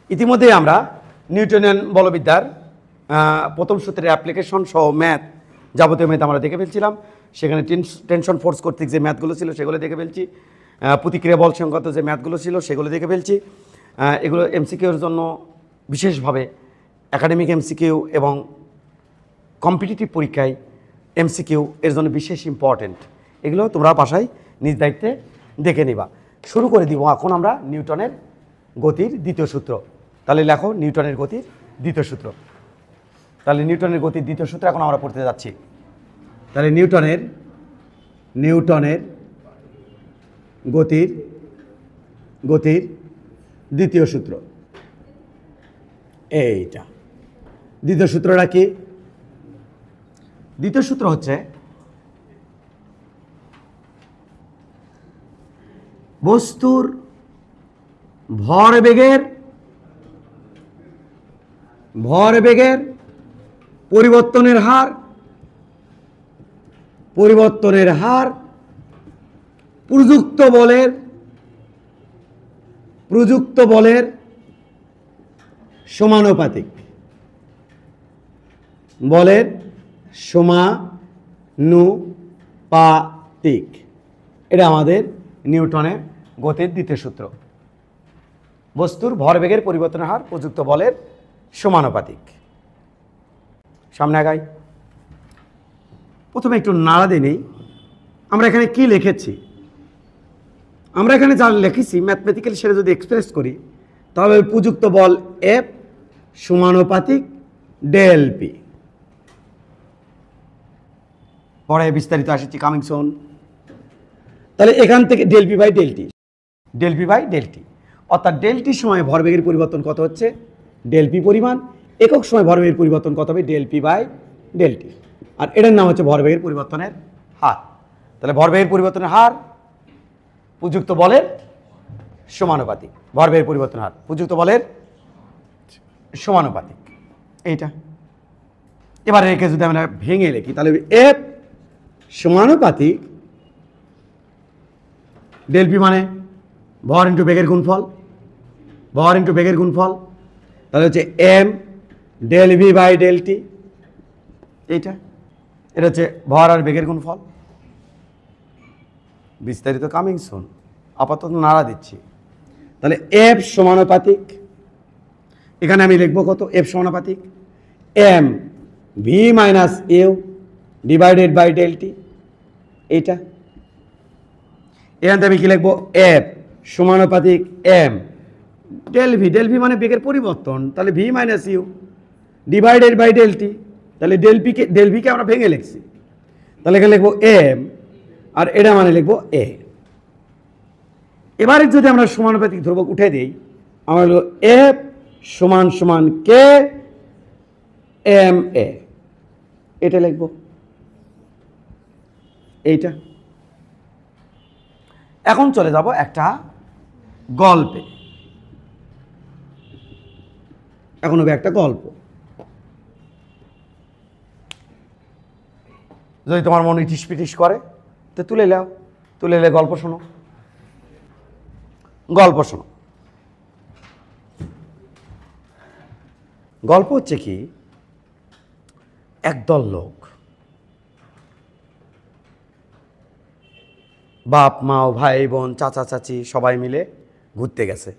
ইতিমধ্যেই আমরা নিউটনিয়ান বলবিদ্যার প্রথম সূত্রের অ্যাপ্লিকেশন সহ ম্যাথ, যাবতীয় ম্যাথ আমরা দেখে ফেলছিলাম। সেখানে টেনশন ফোর্স কর্তৃক যে ম্যাথগুলো ছিল সেগুলো দেখে ফেলছি। প্রতিক্রিয়া বল সংক্রান্ত যে ম্যাথগুলো ছিল সেগুলো দেখে ফেলছি। এগুলো এমসিকিউর জন্য বিশেষভাবে একাডেমিক এমসিকিউ এবং কম্পিটিটিভ পরীক্ষায় এমসিকিউ এর জন্য বিশেষ ইম্পর্টেন্ট। এগুলো তোমরা বাসায় নিজ দায়িত্বে দেখে নিবা। শুরু করে দিব এখন আমরা নিউটনের গতির দ্বিতীয় সূত্র। তাহলে লেখো নিউটনের গতির দ্বিতীয় সূত্র। তাহলে নিউটনের গতির দ্বিতীয় সূত্র এখন আমরা পড়তে যাচ্ছি। তাহলে নিউটনের গতির দ্বিতীয় সূত্র এইটা। দ্বিতীয় সূত্রটা কি? দ্বিতীয় সূত্র হচ্ছে বস্তুর ভরবেগের পরিবর্তনের হার প্রযুক্ত বলের সমানুপাতিক। এটা আমাদের নিউটনের গতির দ্বিতীয় সূত্র। বস্তুর ভরবেগের পরিবর্তনের হার প্রযুক্ত বলের সমানুপাতিক। সামনে আগাই। প্রথমে একটু নাড়া দিয়ে নেই। আমরা এখানে কি লিখেছি? আমরা এখানে যা লিখেছি ম্যাথমেটিক্যালি সেটা যদি এক্সপ্রেস করি তাহলে প্রযুক্ত বল এফ সমানুপাতিক ডেল পি। পরে বিস্তারিত আসেছি কামিং সুন। তাহলে এখান থেকে del P by del T অর্থাৎ ডেল টির সময় ভরবেগের পরিবর্তন কত হচ্ছে? ডেল পি পরিমাণ। একক সময় ভরবেগের পরিবর্তন কত হবে? Del P by del T. আর এটার নাম হচ্ছে ভরবেগের পরিবর্তনের হার। তাহলে ভরবেগের পরিবর্তনের হার প্রযুক্ত বলের সমানুপাতিক। ভরবেগের পরিবর্তনের হার প্রযুক্ত বলের সমানুপাতিক এইটা। এবারে একে যদি আমরা ভেঙে লিখি তাহলে এফ সমানুপাতিক ডেল পি মানে ভর ইন্টু বেগের গুণফল, তাহলে হচ্ছে M del V by del T. এইটা এটা হচ্ছে ভর আর বেগের গুণফল। বিস্তারিত কামিং সুন। আপাতত নাড়া দিচ্ছি। তাহলে এফ সমানুপাতিক, এখানে আমি লিখবো কত? এফ সমানুপাতিক M V minus U divided by del T. এইটা এখান থেকে আমি কি লিখবো? এফ সমানুপাতিক এম ডেল ভি মানে বেগের পরিবর্তন, তাহলে V minus U divided by del T. তাহলে ডেল ভিকে আমরা ভেঙে লিখছি। তাহলে এখানে লিখবো এম আর এটা মানে লিখবো এ। এবারে যদি আমরা সমানুপাতিক ধ্রুবক উঠে দিই, আমরা লিখবো এফ সমান কে এম এ। এটা লিখবো এইটা। এখন চলে যাব একটা গল্পে। এখন হবে একটা গল্প। যদি তোমার মনে ইটিস পিটিস করে তো তুলে এলে গল্প শোনো। গল্প হচ্ছে কি, একদল লোক বাপ মা ভাই বোন চাচা চাচি সবাই মিলে ঘুরতে গেছে।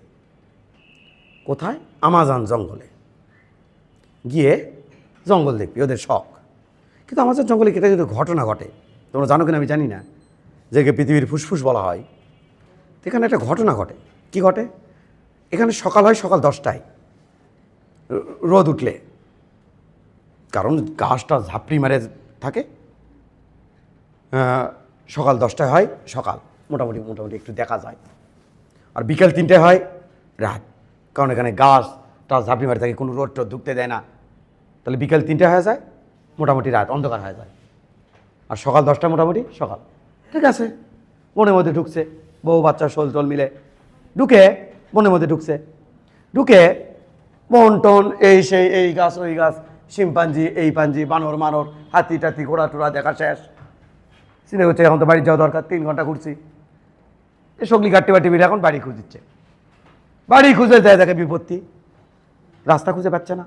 কোথায়? আমাজন জঙ্গলে। গিয়ে জঙ্গল দেখবি ওদের শখ। কিন্তু আমাজন জঙ্গলে কেটে কিন্তু ঘটনা ঘটে। তোমরা জানো কিনা আমি জানি না, যে পৃথিবীর ফুসফুস বলা হয়। এখানে একটা ঘটনা ঘটে। কি ঘটে? এখানে সকাল হয় সকাল 10টায় রোদ উঠলে, কারণ গাছটা ঝাপড়ি মারে থাকে। সকাল 10টায় হয় সকাল, মোটামুটি একটু দেখা যায়। আর বিকেল 3টায় হয় রাত, কারণ এখানে গাছটা ঝাপড়ি মারে থাকে, কোনো রোদ টোদ ঢুকতে দেয় না। তাহলে বিকেল 3টায় হয়ে যায় মোটামুটি রাত, অন্ধকার হয়ে যায়। আর সকাল 10টা মোটামুটি সকাল। ঠিক আছে, বনের মধ্যে ঢুকছে বউ বাচ্চা শোল মিলে বনের মধ্যে ঢুকে বন টন এই সেই, এই গাছ ওই গাছ, শিম্পাঞ্জি এই পাঞ্জি, বানর মানর, হাতি টাতি ঘোড়া টোড়া দেখা শেষ। চিন্তা করছে এখন তো বাড়ি যাওয়া দরকার, 3 ঘন্টা ঘুরছি। এই সগলি গাট্টি বাটি মিলে এখন বাড়ি খুঁজছে। বাড়ি খুঁজে যায়, দেখে বিপত্তি। রাস্তা খুঁজে পাচ্ছে না।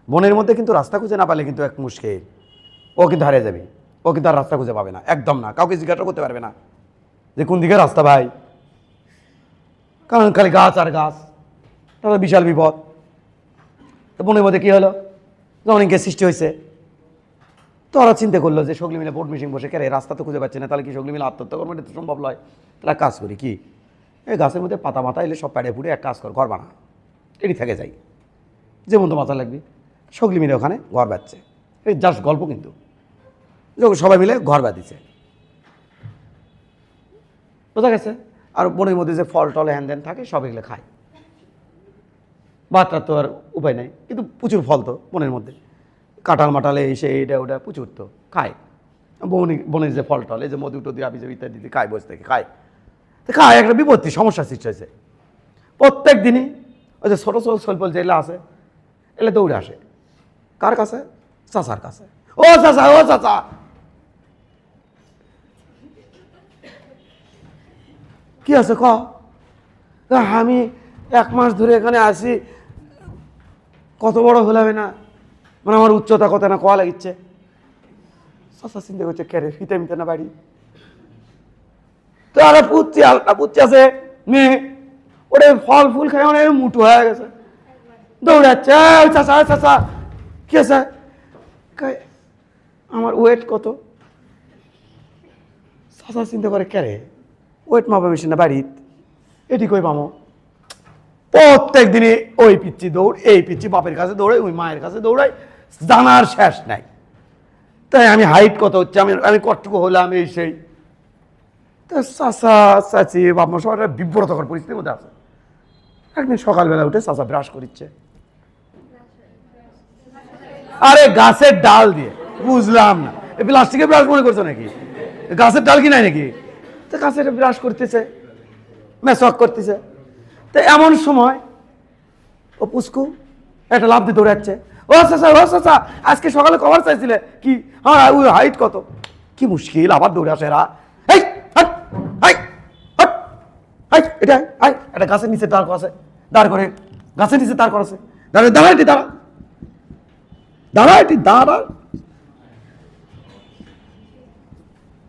বনের মধ্যে কিন্তু রাস্তা খুঁজে না পালে কিন্তু এক মুশকিল, ও কিন্তু হারিয়ে যাবে। ও কিন্তু আর রাস্তা খুঁজে পাবে না, একদম না। কাউকে জিজ্ঞাসা করতে পারবে না যে কোন দিকে রাস্তা ভাই, কারণ খালি গাছ আর গাছ, তাহলে বিশাল বিপদ। তো বনের মধ্যে কী হলো, অনেকের সৃষ্টি হয়েছে। তো ওরা চিন্তা করলো যে সকলে মিলে বোর্ড মিটিং বসে, কে রাস্তা তো খুঁজে পাচ্ছে না, তাহলে কি সকলে মিলে আত্মহত্যা করবো? এটা তো সম্ভব নয়। তাহলে কাজ করি কি, এই গাছের মধ্যে পাতা মাথা এলে সব প্যাড়ে ফুটে এক কাজ কর, ঘর বানা, এটি থেকে যাই, যেমন তো মাথা লাগবে। সকলে মিলে ওখানে ঘর বাঁধছে। এই জাস্ট গল্প, কিন্তু যখন সবাই মিলে ঘর বাঁধিছে, বোঝা গেছে। আর বনের মধ্যে যে ফল টল হ্যান দেন থাকে সব এগুলো খায়। বাচ্চার তো আর উপায় নাই, কিন্তু প্রচুর ফল তো বনের মধ্যে, কাঁঠাল মাটালে এসে এটা ওটা প্রচুর তো খায়। বনের যে ফল টল, এই যে মধু টধু আবি যাবি ইত্যাদি খায়, বসে থেকে খায়। তো খায়, একটা বিপত্তি সমস্যার সৃষ্টি হয়েছে। প্রত্যেক দিনই ওই যে ছোটো ছোটো শৈলপল যেগুলো আছে, এলে দৌড়ে আসে কার কাছে? চাচার কাছে। ও চাচা, ও চাচা, কি আছে ক? আমি 1 মাস ধরে এখানে আসি, কত বড় হলাম না, মানে আমার উচ্চতা কত না কোয়া লাগিচ্ছে। চাচা চিন্তা করছে, ক্যারে ফিতে মিতে না বাড়ি, তো আরে পুচ্ছি আলটা পুচ্ছি আছে মেয়ে, ওরে ফল ফুল খাই মানে মুটু হয়ে গেছে, দৌড়াচ্ছে। চাচা চাচা কি আছে? আমার ওয়েট কত? চাচা চিন্তা করে, ক্যারে ওয়েট মাপা বেশি না বাড়িত, এটি কই পামো? প্রত্যেক দিনে ওই পিচ্ছি দৌড়, এই পিচ্ছি বাপের কাছে দৌড়াই, ওই মায়ের কাছে দৌড়াই, জানার শেষ নাই। তাই আমি হাইট কত হচ্ছে, আমি কতটুকু হলাম, এই সেই। তো চাচা চাচি বাপ মা সবাই বিব্রতকর পরিস্থিতির মধ্যে আছে। একদিন সকালবেলা উঠে চাচা ব্রাশ করিচ্ছে, আরে গাছের ডাল দিয়ে। বুঝলাম না, এই প্লাস্টিকের ব্রাশ মনে করছো নাকি? গাছের ডাল কি নাই নাকি? তো গাছের ব্রাশ করতেছে, মেসওয়াক করতেছে। তো এমন সময় ও পুস্কু একটা লাফ দিয়ে দৌড়াচ্ছে, ও চাচা, ও চাচা, আজকে সকালে কভার চাইছিলে কি? হ্যাঁ, ওই হাইট কত? কি মুশকিল, আবার দৌড়ে আসে এরা। এই হাট হাই হাট হাই, এটা হাই, একটা গাছের নিচে দাঁড় করাছে, দাঁড় করে গাছের নিচে দাঁড় করাছে, দাঁড়া দাঁড়া, এটি দাঁড়া, দাঁড়া, এটি দাঁড়া।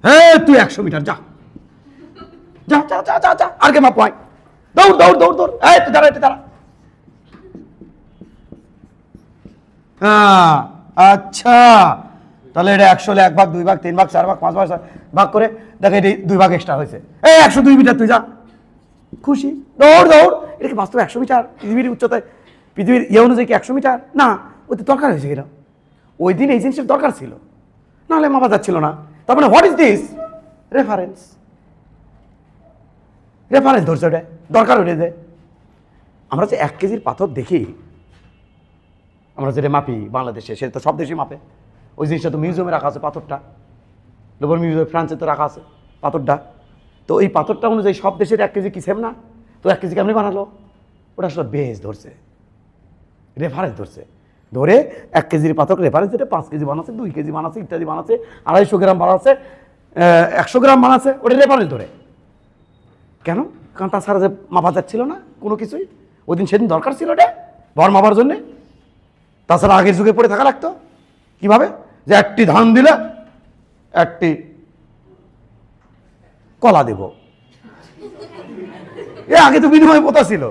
হ্যাঁ, তুই 100 মিটার যা যা যা যা যা যা, আর কে মাপ, দৌড় দৌড় দৌড় দৌড়, এই তুই দাঁড়া, এটি দাঁড়া। হ্যাঁ, আচ্ছা, তাহলে এটা 100 হলে 1 ভাগ, 2 ভাগ, 3 ভাগ, 4 ভাগ, 5 ভাগ ভাগ করে দেখে এটি 2 ভাগ এক্সট্রা হয়েছে। এই 102 মিটার তুই যা, খুশি, দৌড় দৌড়। এটা কি বাস্তবে 100 মিটার? পৃথিবীর উচ্চতায়, পৃথিবীর ইয়ে অনুযায়ী কি 100 মিটার? না, ওই তো দরকার হয়েছে কিনা, ওই দিন এই জিনিসের দরকার ছিল, নাহলে মাপা যাচ্ছিল না। তার মানে what is this? Reference, reference ধরছে, ওটা দরকার হয়ে যায়। আমরা যে 1 কেজির পাথর দেখি, আমরা যেটা মাপি বাংলাদেশে, সেটা তো সব দেশেই মাপে। ওই জিনিসটা তো মিউজিয়ামে রাখা আছে, পাথরটা লোবর মিউজিয়াম ফ্রান্সে তো রাখা আছে পাথরটা। তো এই পাথরটা অনুযায়ী সব দেশের 1 কেজি কি সেম না? তো 1 কেজি কেমনি বানালো? ওটা আসলে বেস ধরছে, রেফারেন্স ধরছে, ধরে 1 কেজির পাথর রেফারেন্স, যেটা 5 কেজি বানাচ্ছে, 2 কেজি বানাচ্ছে, ইত্যাদি বানাচ্ছে, 250 গ্রাম বানাচ্ছে, 100 গ্রাম বানাচ্ছে, ওটা রেফারেন্স ধরে। কেন? কারণ তাছাড়া যে মাপা যাচ্ছিল না কোনো কিছুই, ওই দিন সেদিন দরকার ছিল ওটা ভর মাপার জন্যে। তাছাড়া আগের যুগে পড়ে থাকা লাগতো কিভাবে, যে একটি ধান দিলে একটি কলা দেব। এ আগে তো বিনিময় প্রথা ছিল,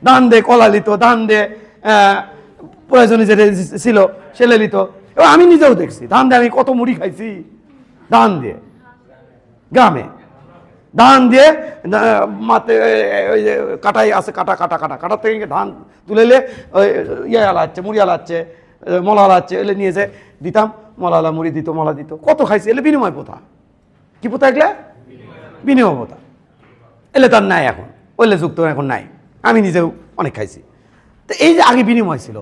ধান দে কলা লিত, ধান দে প্রয়োজনে যেটা ছিল সেলে লিত। এবং আমি নিজেও দেখছি ধান দিয়ে আমি কত মুড়ি খাইছি, ধান দিয়ে গ্রামে, ধান দিয়ে মাতে ওই যে কাটাই আছে, কাটা কাটা কাটা কাটা থেকে ধান তুলেলে ওই ইয়ে আলাচ্ছে, মুড়ি আলাচ্ছে, মলা আলাচ্ছে, এলে নিয়ে যে দিতাম, মলালা মুড়ি দিত, মলা দিত, কত খাইছি। এলে বিনিময় প্রথা, কি প্রথা এগুলা? বিনিময় প্রথা। এলে তার নাই এখন, ওইলে যুক্ত এখন নাই, আমি নিজেও অনেক খাইছি। তো এই যে আগে বিনিময় ছিল,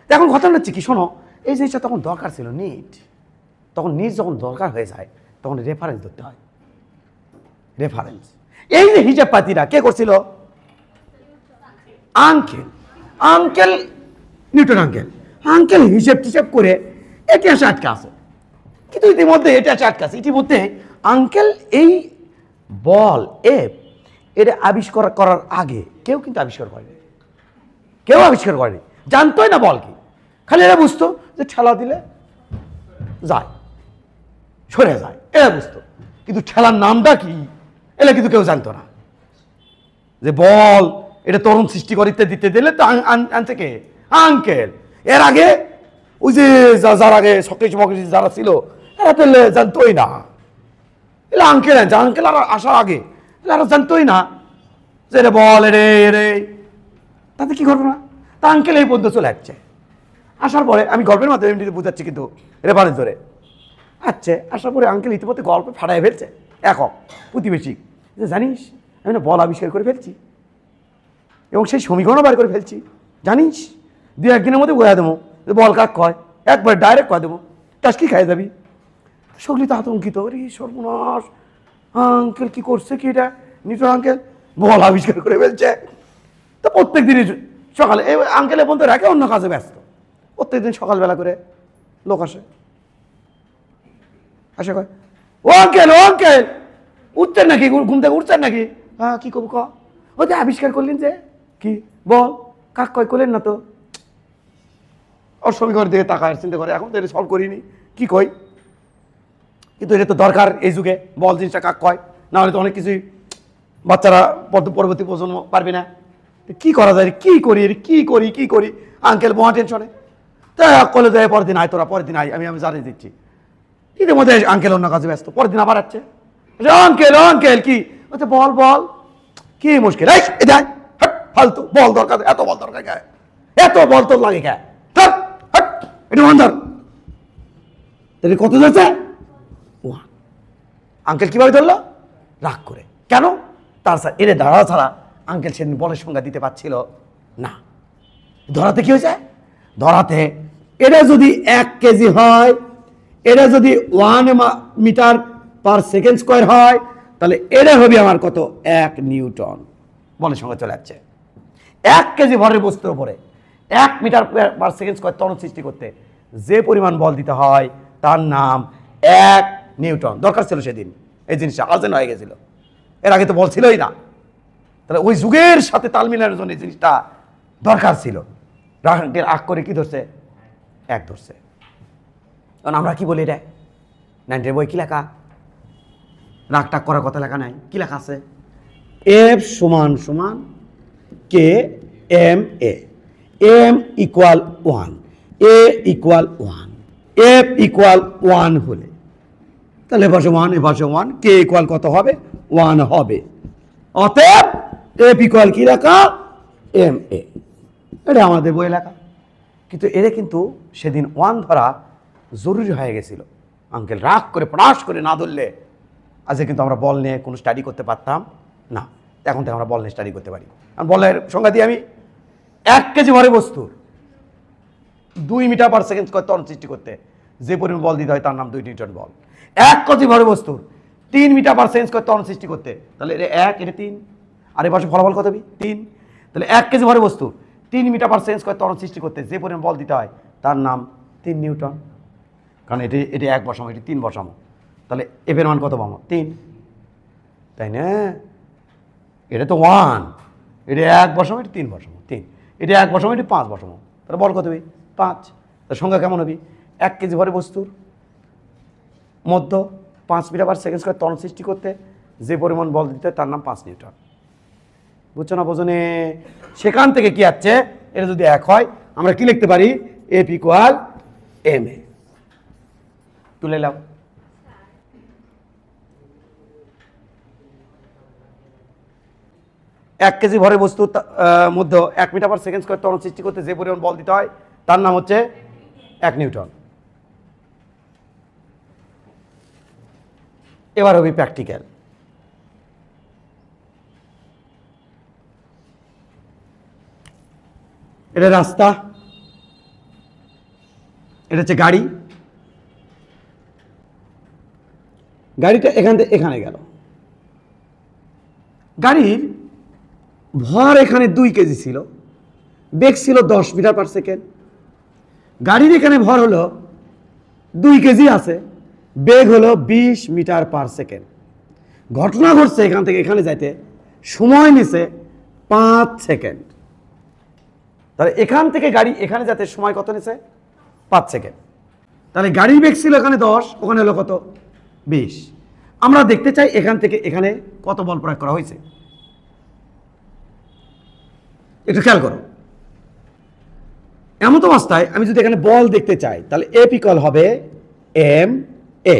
এখন ঘটনা হচ্ছে কি শোনো, এই জিনিসটা তখন দরকার ছিল নিট, তখন নিট যখন দরকার হয়ে যায় তখন রেফারেন্স ধরতে হয়, রেফারেন্স। এই যে হিসাব পাতিরা কে করছিল? Uncle, uncle Newton uncle, uncle হিসেব টিসেব করে ইতিহাসে আটকে আছে। কিন্তু ইতিমধ্যে এটা আটকে আছে, ইতিমধ্যে আঙ্কেল এই বল এটা আবিষ্কার করার আগে কেউ কিন্তু আবিষ্কার করেনি। কেউ আবিষ্কার করেনি, জানতোই না বল কি, খালি এরা বুঝতো যে ঠেলা দিলে যায়, সরে যায়, এরা বুঝতো। কিন্তু ঠেলার নামটা কি এরা কিন্তু কেউ জানতো না। যে বল এটা তরুণ সৃষ্টি করিতে দিতে দিলে তো আনছে কে? আঙ্কেল। এর আগে ওই যে যার আগে সক্রেটিস মক্রেটিস যারা ছিল এরা তো জানতোই না, এরা আঙ্কেল আনছে। আঙ্কেল আর আসার আগে এরা জানতোই না যে রে বল এরে এরে, তাতে কি ঘটনা? তা আঙ্কেল এই পর্যন্ত চলে আসছে। আসার পরে আমি গল্পের মাধ্যমে এমনিতে বোঝাচ্ছি কিন্তু রেফারেন্স ধরে আচ্ছা, আসার পরে আঙ্কেল ইতিমধ্যে গল্প ফাটাই ফেলছে একক প্রতিবেশী যে জানিস আমি না বল আবিষ্কার করে ফেলছি এবং সেই সমীকরণও বার করে ফেলছি, জানিস 2-1 দিনের মধ্যে বোঝা দেবো যে বল কাক কয়, একবার ডাইরেক্ট কয় দেবো, টাস কি খাই যাবি। সকলি তো আতঙ্কিত, রে সর্বনাশ, আঙ্কেল কি করছে কি এটা, নিউটন আঙ্কেল বল আবিষ্কার করে ফেলছে। তো প্রত্যেক দিনই সকালে এই আঙ্কেলের বন্ধু রাখে অন্য কাজে ব্যস্ত, প্রত্যেকদিন সকালবেলা করে লোক আসে, আসে কয় ও আঙ্কেল, ও আঙ্কেল উঠছেন নাকি, ঘুম থেকে উঠছেন নাকি? হ্যাঁ কি করবো ক, ওই যে আবিষ্কার করলেন যে কি বল কাক কয়, করলেন না তো। ওর সমীকরণ দিকে তাকায় চিন্তা করে এখন তো এটা সলভ করিনি, কি কই, কিন্তু এটা তো দরকার এই যুগে, বল জিনিসটা কাক কয়, না হলে তো অনেক কিছুই বাচ্চারা পরবর্তী প্রজন্ম পারবে না। কি করা যায়, কি করি কি করি কি করি, আঙ্কেল মহা টেনশনে। তাই কলেজে যায় পরের দিন আয়, তোরা পরের দিন আয়, আমি জানিয়ে দিচ্ছি। ঈদের মধ্যে আঙ্কেল অন্য কাজে ব্যস্ত, পরের দিন আবার আসছে, আঙ্কেল আঙ্কেল কি বলছে, বল বল কি মুশকিল, ফালতু বল দরকার, এত বল দরকার গায়ে, এত বল তোর লাগে গায়ে, এটা ধর, কত ধরছে? আঙ্কেল কিভাবে ধরলো? রাগ করে। কেন? তার এরে ধরা ছাড়া আঙ্কেল সেদিন বলের সংজ্ঞা দিতে পারছিল না। ধরাতে কি হয়েছে? ধরাতে এটা যদি 1 কেজি হয়, এটা যদি 1 মিটার পার সেকেন্ড স্কোয়ার হয়, তাহলে এটা হবে আমার কত? 1 নিউটন। বলের সংজ্ঞা চলে যাচ্ছে। 1 কেজি ভরের বস্তুর উপরে 1 মিটার পার সেকেন্ড স্কোয়ার ত্বরণ সৃষ্টি করতে যে পরিমাণ বল দিতে হয় তার নাম 1 নিউটন। দরকার ছিল সেদিন এই জিনিসটা, আর্জেন্ট হয়ে গেছিল, এর আগে তো বল ছিলই না। তাহলে ওই যুগের সাথে তাল মিলানোর জন্য এই জিনিসটা দরকার ছিল। রাখানকে আগ করে কি ধরছে? 1 ধরছে। কারণ আমরা কি বলি, এটা 9 বই কি লেখা, রাগ টাক করার কথা লেখা নাই, কি লেখা আছে? এফ সমান সমান K M A, M equal 1, A equal 1, F equal 1 হলে তাহলে এপাশে 1 এপাশে 1, কে ইকুয়াল কত হবে? 1 হবে। অতএব এফ ইকুয়াল কি লেখা? M A. এটা আমাদের বই লেখা, কিন্তু এরা কিন্তু সেদিন 1 ধরা জরুরি হয়ে গেছিল। আঙ্কেল রাগ করে পড়াশ করে না ধরলে আজকে কিন্তু আমরা বল নিয়ে কোনো স্টাডি করতে পারতাম না। এখন তো আমরা বল নিয়ে স্টাডি করতে পারি। আর বলের সংজ্ঞা দিয়ে আমি 1 কেজি ভরে বস্তুর 2 মিটার পার সেকেন্ড স্কয়ার ত্বরণ সৃষ্টি করতে যে পরিমাণ বল দিতে হয় তার নাম 2 নিউটন বল। 1 কেজি ভরে বস্তুর 3 মিটার পার সেকেন্ড স্কয়ার ত্বরণ সৃষ্টি করতে, তাহলে এটা 1, এটা 3, আর এর পাশে ফলাফল কত হবে? 3। তাহলে 1 কেজি ভরে বস্তু 3 মিটার পার সেকেন্ড স্কয়ার ত্বরণ সৃষ্টি করতে যে পরিমাণ বল দিতে হয় তার নাম 3 নিউটন। কারণ এটি 1 বসামো, এটি 3 বসামো, তাহলে এফের মান কত পাবো? 3, তাই না? এটা তো 1, এটা 1 বসামো, এটি 3 বসামো, 3, এটা 1 বসামো, এটি 5 বসামো, তাহলে বল কত হবে? 5। তার সংখ্যা কেমন হবে? 1 কেজি ভরে বস্তুর মধ্য 5 মিটার পার সেকেন্ড স্কয়ার ত্বরণ সৃষ্টি করতে যে পরিমাণ বল দিতে হয় তার নাম 5 নিউটন। বুঝছো না বোঝনে? সেখান থেকে কি আছে, এটা যদি 1 হয় আমরা কি লিখতে পারি? F equal M A. তুলে নাও। এক কেজি ভরে বস্তুর মধ্যে 1 মিটার পার সেকেন্ড স্কয়ার ত্বরণ সৃষ্টি করতে যে পরিমাণ বল দিতে হয় তার নাম হচ্ছে 1 নিউটন। এবার হবে প্র্যাকটিক্যাল। এটা রাস্তা, এটা হচ্ছে গাড়ি, গাড়িটা এখান থেকে এখানে গেল, গাড়ির ভর এখানে 2 কেজি ছিল, বেগ ছিল 10 মিটার পার সেকেন্ড। গাড়ির এখানে ভর হলো 2 কেজি আছে, বেগ হলো 20 মিটার পার সেকেন্ড। ঘটনা ঘটছে এখান থেকে এখানে যাইতে সময় নিছে 5 সেকেন্ড। তাহলে এখান থেকে গাড়ি এখানে যেতে সময় কত নিছে? 5 সেকেন্ড। তাহলে গাড়ির বেগ ছিল এখানে 10, ওখানে হলো কত? 20। আমরা দেখতে চাই এখান থেকে এখানে কত বল প্রয়োগ করা হয়েছে। একটু খেয়াল করো। এমন অবস্থায় আমি যদি এখানে বল দেখতে চাই তাহলে এফ ইকুয়াল হবে এম এ।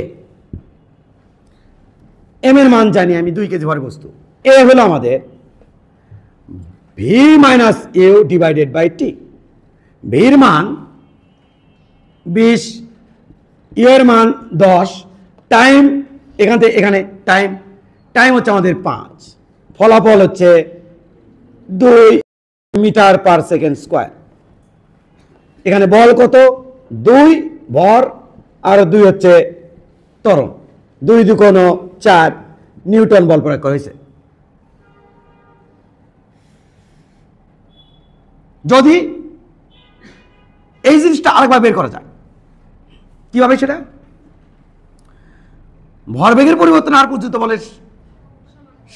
এম এর মান জানি আমি 2 কেজি ভরের বস্তু। এ হলো আমাদের V minus U divided by T. ভির মান 20, ইউ এর মান 10, টাইম এখান থেকে এখানে টাইম হচ্ছে আমাদের 5, ফলাফল হচ্ছে 2 মিটার পার সেকেন্ড স্কোয়ার। এখানে বল কত? 2 ভর আর 2 হচ্ছে ত্বরণ। 2 2 4 নিউটন বল প্রয়োগ করা হয়েছে। যদি এই জিনিসটা আরেকবার বের করা যায়, কিভাবে সেটা? ভরবেগের পরিবর্তন আর পর্যন্ত বলে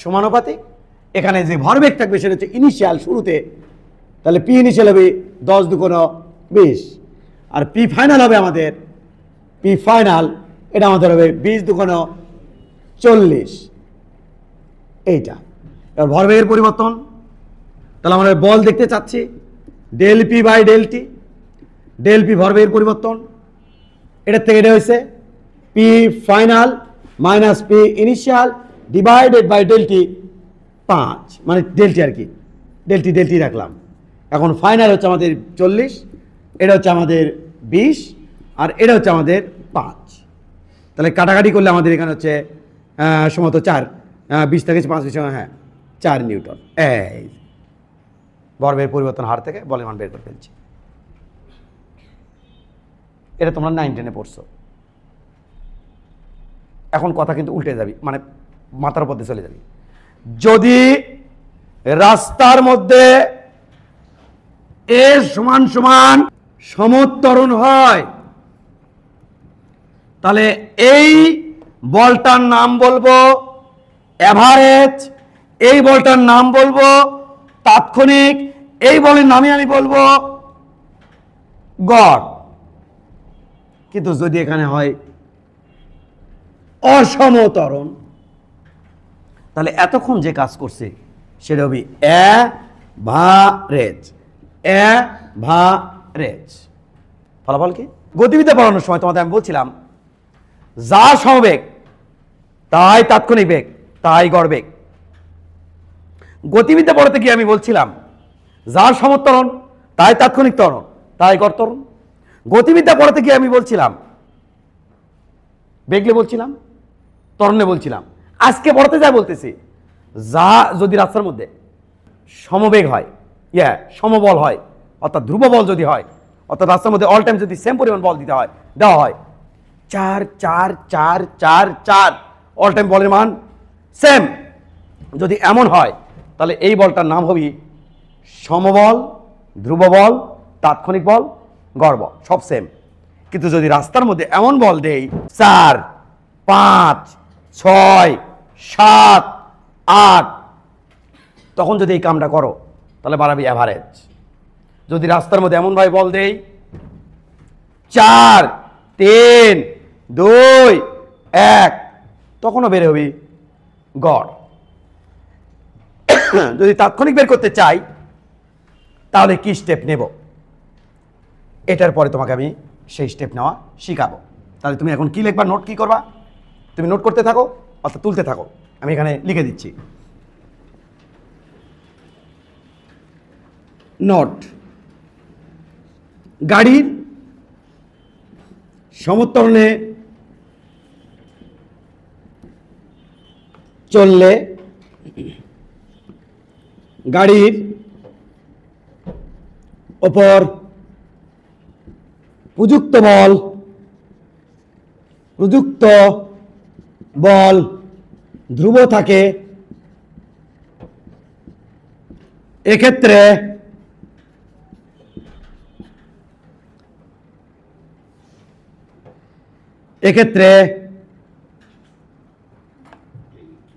সমানুপাতিক। এখানে যে ভরবেগ থাকবে সেটা হচ্ছে ইনিশিয়াল, শুরুতে। তাহলে পি ইনিশিয়াল হবে 10 2 20, আর পি ফাইনাল হবে আমাদের এটা আমাদের হবে 20 2 40। এইটা এবার ভরবেগের পরিবর্তন। তাহলে আমরা বল দেখতে চাচ্ছি del P by del T. Del P ভরবেগের পরিবর্তন, এটার থেকে এটা হয়েছে P final minus P initial divided by del T 5, মানে ডেল টি আর কি, ডেল টি রাখলাম। এখন ফাইনাল হচ্ছে আমাদের 40, এটা হচ্ছে আমাদের 20, আর এটা হচ্ছে আমাদের 5। তাহলে কাটাকাটি করলে আমাদের এখানে হচ্ছে সম্ভবত 4, 20 থেকে 5 হ্যাঁ 4 নিউটন। এই ভরবেগের পরিবর্তন হার থেকে বলের মান বের করে ফেলছি। এটা তোমরা 9 10-এ পড়ছো। এখন কথা কিন্তু উল্টে যাবি, মানে মাথার উপর দিয়ে চলে যাবি। যদি রাস্তার মধ্যে এ সমান সমান সমত্বরণ হয় তাহলে এই বলটার নাম বলবো এভারেজ, এই বলটার নাম বলবো তাৎক্ষণিক, এই বলের নামে আমি বলবো গড়। কিন্তু যদি এখানে হয় অসমতরণ তাহলে এতক্ষণ যে কাজ করছে সেটা হবে এভারেজ। ফলাফল কি? গতিবিদ্যা পড়ানোর সময় তোমাদের আমি বলছিলাম যা সমবেগ তাই তাৎক্ষণিক বেগ তাই গড় বেগ। গতিবিদ্যা পড়াতে গিয়ে আমি বলছিলাম যার সমত্বরণ তাই তাৎক্ষণিক ত্বরণ তাই গড় ত্বরণ। গতিবিদ্যা পড়াতে গিয়ে আমি বলছিলাম বেগলে বলছিলাম, ত্বরণে বলছিলাম। আজকে পড়াতে যা বলতেছি, যা যদি রাস্তার মধ্যে সমবেগ হয়, সমবল হয়, অর্থাৎ ধ্রুব বল যদি হয়, অর্থাৎ রাস্তার মধ্যে অল টাইম যদি সেম পরিমাণ বল দেওয়া হয় 4 4 4 4 4 অল টাইম বলের মান সেম, যদি এমন হয় তাহলে এই বলটার নাম হবে সমবল, ধ্রুব বল, তাৎক্ষণিক বল, গড় বল, সব সেম। কিন্তু যদি রাস্তার মধ্যে এমন বল দেই 4 5 6 7 8, তখন যদি এই কামটা করো তাহলে বাড়াবি অ্যাভারেজ। যদি রাস্তার মধ্যে এমনভাবে বল দেই 4 3 2 1, তখনও বের হবি গড়। যদি তাৎক্ষণিক বের করতে চাই তাহলে কি স্টেপ নেব, এটার পরে তোমাকে আমি সেই স্টেপ নেওয়া শিখাবো। তাহলে তুমি এখন কি লিখবা, নোট কি করবা, তুমি নোট করতে থাকো অর্থাৎ তুলতে থাকো। আমি এখানে লিখে দিচ্ছি নোট। গাড়ির সমত্বরণে চললে গাড়ির ওপর প্রযুক্ত বল ধ্রুব থাকে, এক্ষেত্রে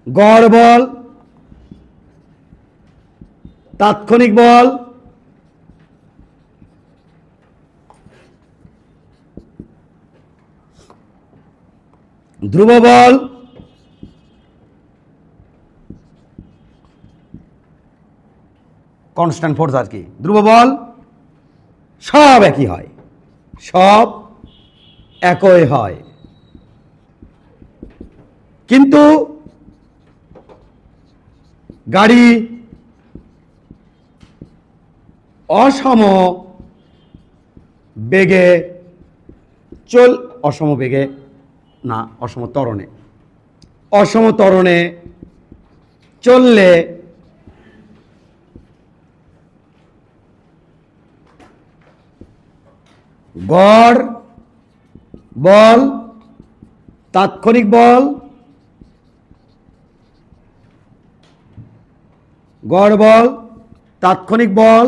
গড় বল, তাৎক্ষণিক বল ধ্রুব বল কনস্ট্যান্ট ফোর্স আর কি, ধ্রুব বল সব একই হয়, সব একই হয়, কিন্তু গাড়ি অসম বেগে অসম বেগে না, অসম ত্বরণে চললে গড় বল তাৎক্ষণিক বল, গড় বল তাৎক্ষণিক বল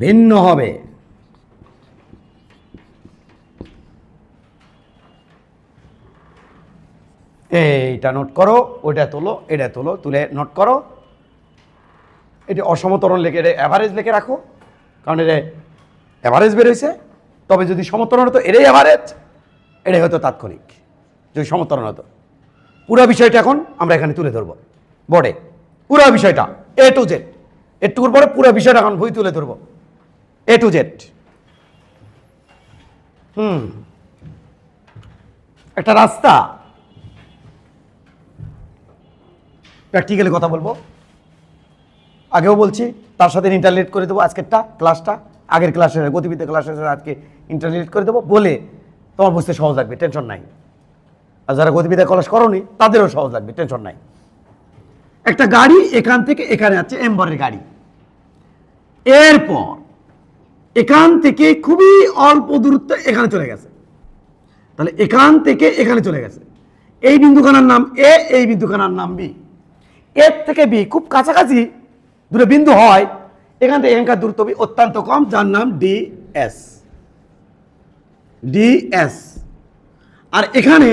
ভিন্ন হবে। এইটা নোট করো, ওইটা তোলো, এটা তোলো, তুলে নোট করো। এটি অসমতরণ লিখে এটা অ্যাভারেজ লিখে রাখো, কারণ এটা অ্যাভারেজ বেরোইছে। তবে যদি সমতরণ হতো এটাই অ্যাভারেজ, এটাই হতো তাৎক্ষণিক। যদি সমতরণ হতো, পুরো বিষয়টা এখন আমরা এখানে তুলে ধরবো বোর্ডে, পুরো বিষয়টা এ টু জেড। একটুকুর পরে পুরো বিষয়টা এখন বই তুলে ধরবো এ টু জেড। একটা রাস্তা, প্র্যাকটিক্যালি কথা বলবো, আগেও বলছি, তার সাথে ইন্টারলেট করে দেবো আজকেরটা ক্লাসটা, আগের ক্লাসের গতিবিদ্যা ক্লাসের সাথে আজকে ইন্টারলেট করে দেবো, বলে তোমার বুঝতে সহজ লাগবে, টেনশন নাই। আর যারা গতিবিদ্যা ক্লাস করোনি তাদেরও সহজ লাগবে, টেনশন নাই। একটা গাড়ি এখান থেকে এখানে আছে, এম্বরের গাড়ি। এরপর এখান থেকে খুবই অল্প দূরত্ব এখানে চলে গেছে, তাহলে এখান থেকে এখানে চলে গেছে। এই বিন্দুখানার নাম এ, এই বিন্দুখানার নাম বি। এর থেকে বি খুব কাছাকাছি দুটো বিন্দু হয়, এখান থেকে এখানকার দূরত্ব বি অত্যন্ত কম, যার নাম ডিএস। ডিএস। আর এখানে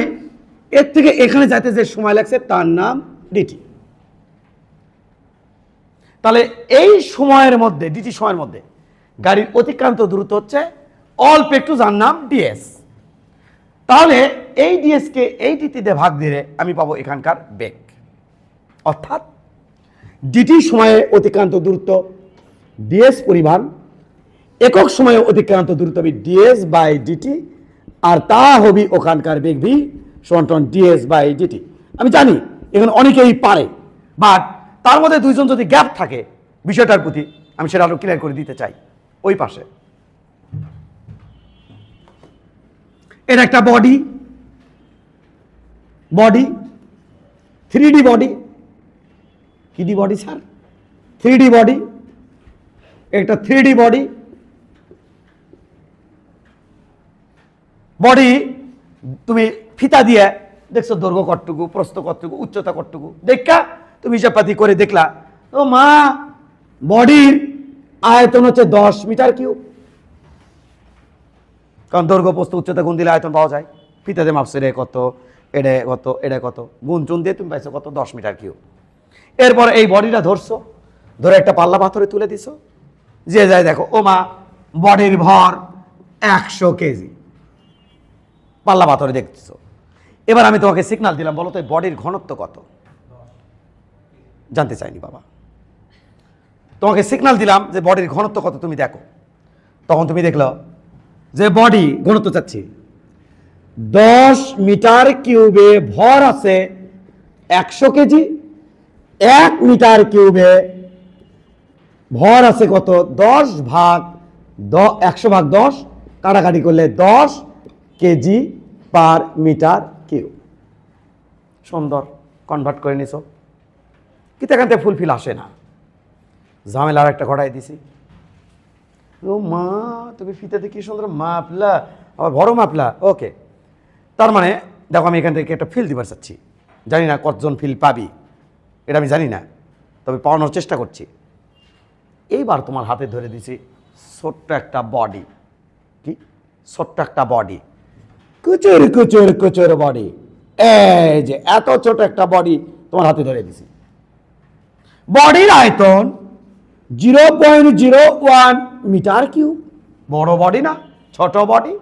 এর থেকে এখানে যাইতে যে সময় লাগছে তার নাম ডিটি। তাহলে এই সময়ের মধ্যে, ডিটি সময়ের মধ্যে গাড়ির অতিক্রান্ত দূরত্ব হচ্ছে অল্প একটু, যার নাম ডিএস। তাহলে এই ডিএস কে এই ডিটিতে ভাগ দিলে আমি পাবো এখানকার বেগ, অর্থাৎ ডিটি সময়ে অতিক্রান্ত দূরত্ব ডিএস পরিমাণ, একক সময়ে অতিক্রান্ত দূরত্ব হবে ডিএস বাই ডিটি, আর তা হবে ওখানকার বেগ ভি সমান ডিএস বাই ডিটি। আমি জানি এখানে অনেকেই পারে, বাট তার মধ্যে দুইজন যদি গ্যাপ থাকে বিষয়টার প্রতি, আমি সেটা আরো ক্লিয়ার করে দিতে চাই। ওই পাশে এটা একটা বডি, বডি 3D বডি। কি D body sir? 3D body. একটা 3D বডি। বডি তুমি ফিতা দিয়ে দেখছো দৈর্ঘ্য কতটুকু, প্রস্থ কতটুকু, উচ্চতা কতটুকু, দেখা তুমি হিসাবপাতি করে দেখলা, ও মা বডির আয়তন হচ্ছে 10 মিটার কিউব। কারণ দৈর্ঘ্য প্রস্থ উচ্চতা গুণ দিলে আয়তন পাওয়া যায়। ফিতাতে মাপছে রে কত, এটা কত, এটা কত, গুণ চুন দিয়ে তুমি পাইছো কত, 10 মিটার কিউব। এরপর এই বডিটা ধরছো, ধরে একটা পাল্লা পাথরে তুলে দিছো, যে যায় দেখো ও মা বডির ভর 100 কেজি, পাল্লা পাথরে দেখছো। এবার আমি তোমাকে সিগন্যাল দিলাম, বলো তো বডির ঘনত্ব কত? জানতে চাইনি বাবা। তোমাকে সিগন্যাল দিলাম যে বডির ঘনত্ব কত, তুমি দেখো। তখন তুমি দেখলো যে বডি ঘনত্ব চাচ্ছি 10 মিটার কিউবে ভর আছে 100 কেজি, 1 মিটার কিউবে ভর আছে কত, 10 ভাগ 100 ভাগ 10, কাটাকাটি করলে 10 কেজি পার মিটার কিউব। সুন্দর কনভার্ট করে নিছো, কিন্তু এখান থেকে ফুলফিল আসে না। ঝামেলা আর একটা ঘটাই দিছি। ও মা তুমি ফিতাতে কি সুন্দর মাপলা, আবার বড় মাপলা। ওকে, তার মানে দেখো আমি এখান থেকে একটা ফিল দিবার চাচ্ছি, জানি না কতজন ফিল পাবি, এটা আমি জানি না, তবে পাওয়ানোর চেষ্টা করছি। এইবার তোমার হাতে ধরে দিছি ছোট্ট একটা বডি। কি ছোট্ট একটা বডি, কুচুর কুচুর কুচুর বডি। এই যে এত ছোট একটা বডি তোমার হাতে ধরে দিছি। বডির আয়তন 0.01 মিটার কিউব। বড় বডি না? ছোট বডি,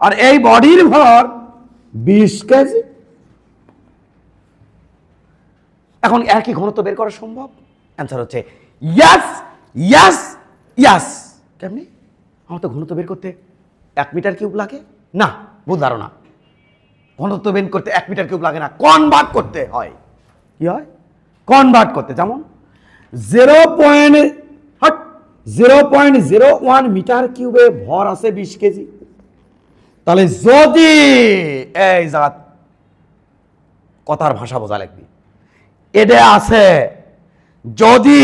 আর এই বডির ভর 20 কেজি। এখন একই ঘনত্ব বের করা সম্ভব? অ্যান্সার হচ্ছে ইয়াস ইয়াস ইয়াস। কেমনি? আমার তো ঘনত্ব বের করতে 1 মিটার কিউব লাগে না, ভুল ধারণা। ঘনত্ব বের করতে 1 মিটার কিউব লাগে না, কনভার্ট করতে হয়। কি হয়? কনভার্ট করতে। যেমন 0.01 মিটার কিউবে ভর আছে 20 কেজি। তাহলে যদি এই জায়গা কথার ভাষা বোঝা লাগবে, এটা আছে যদি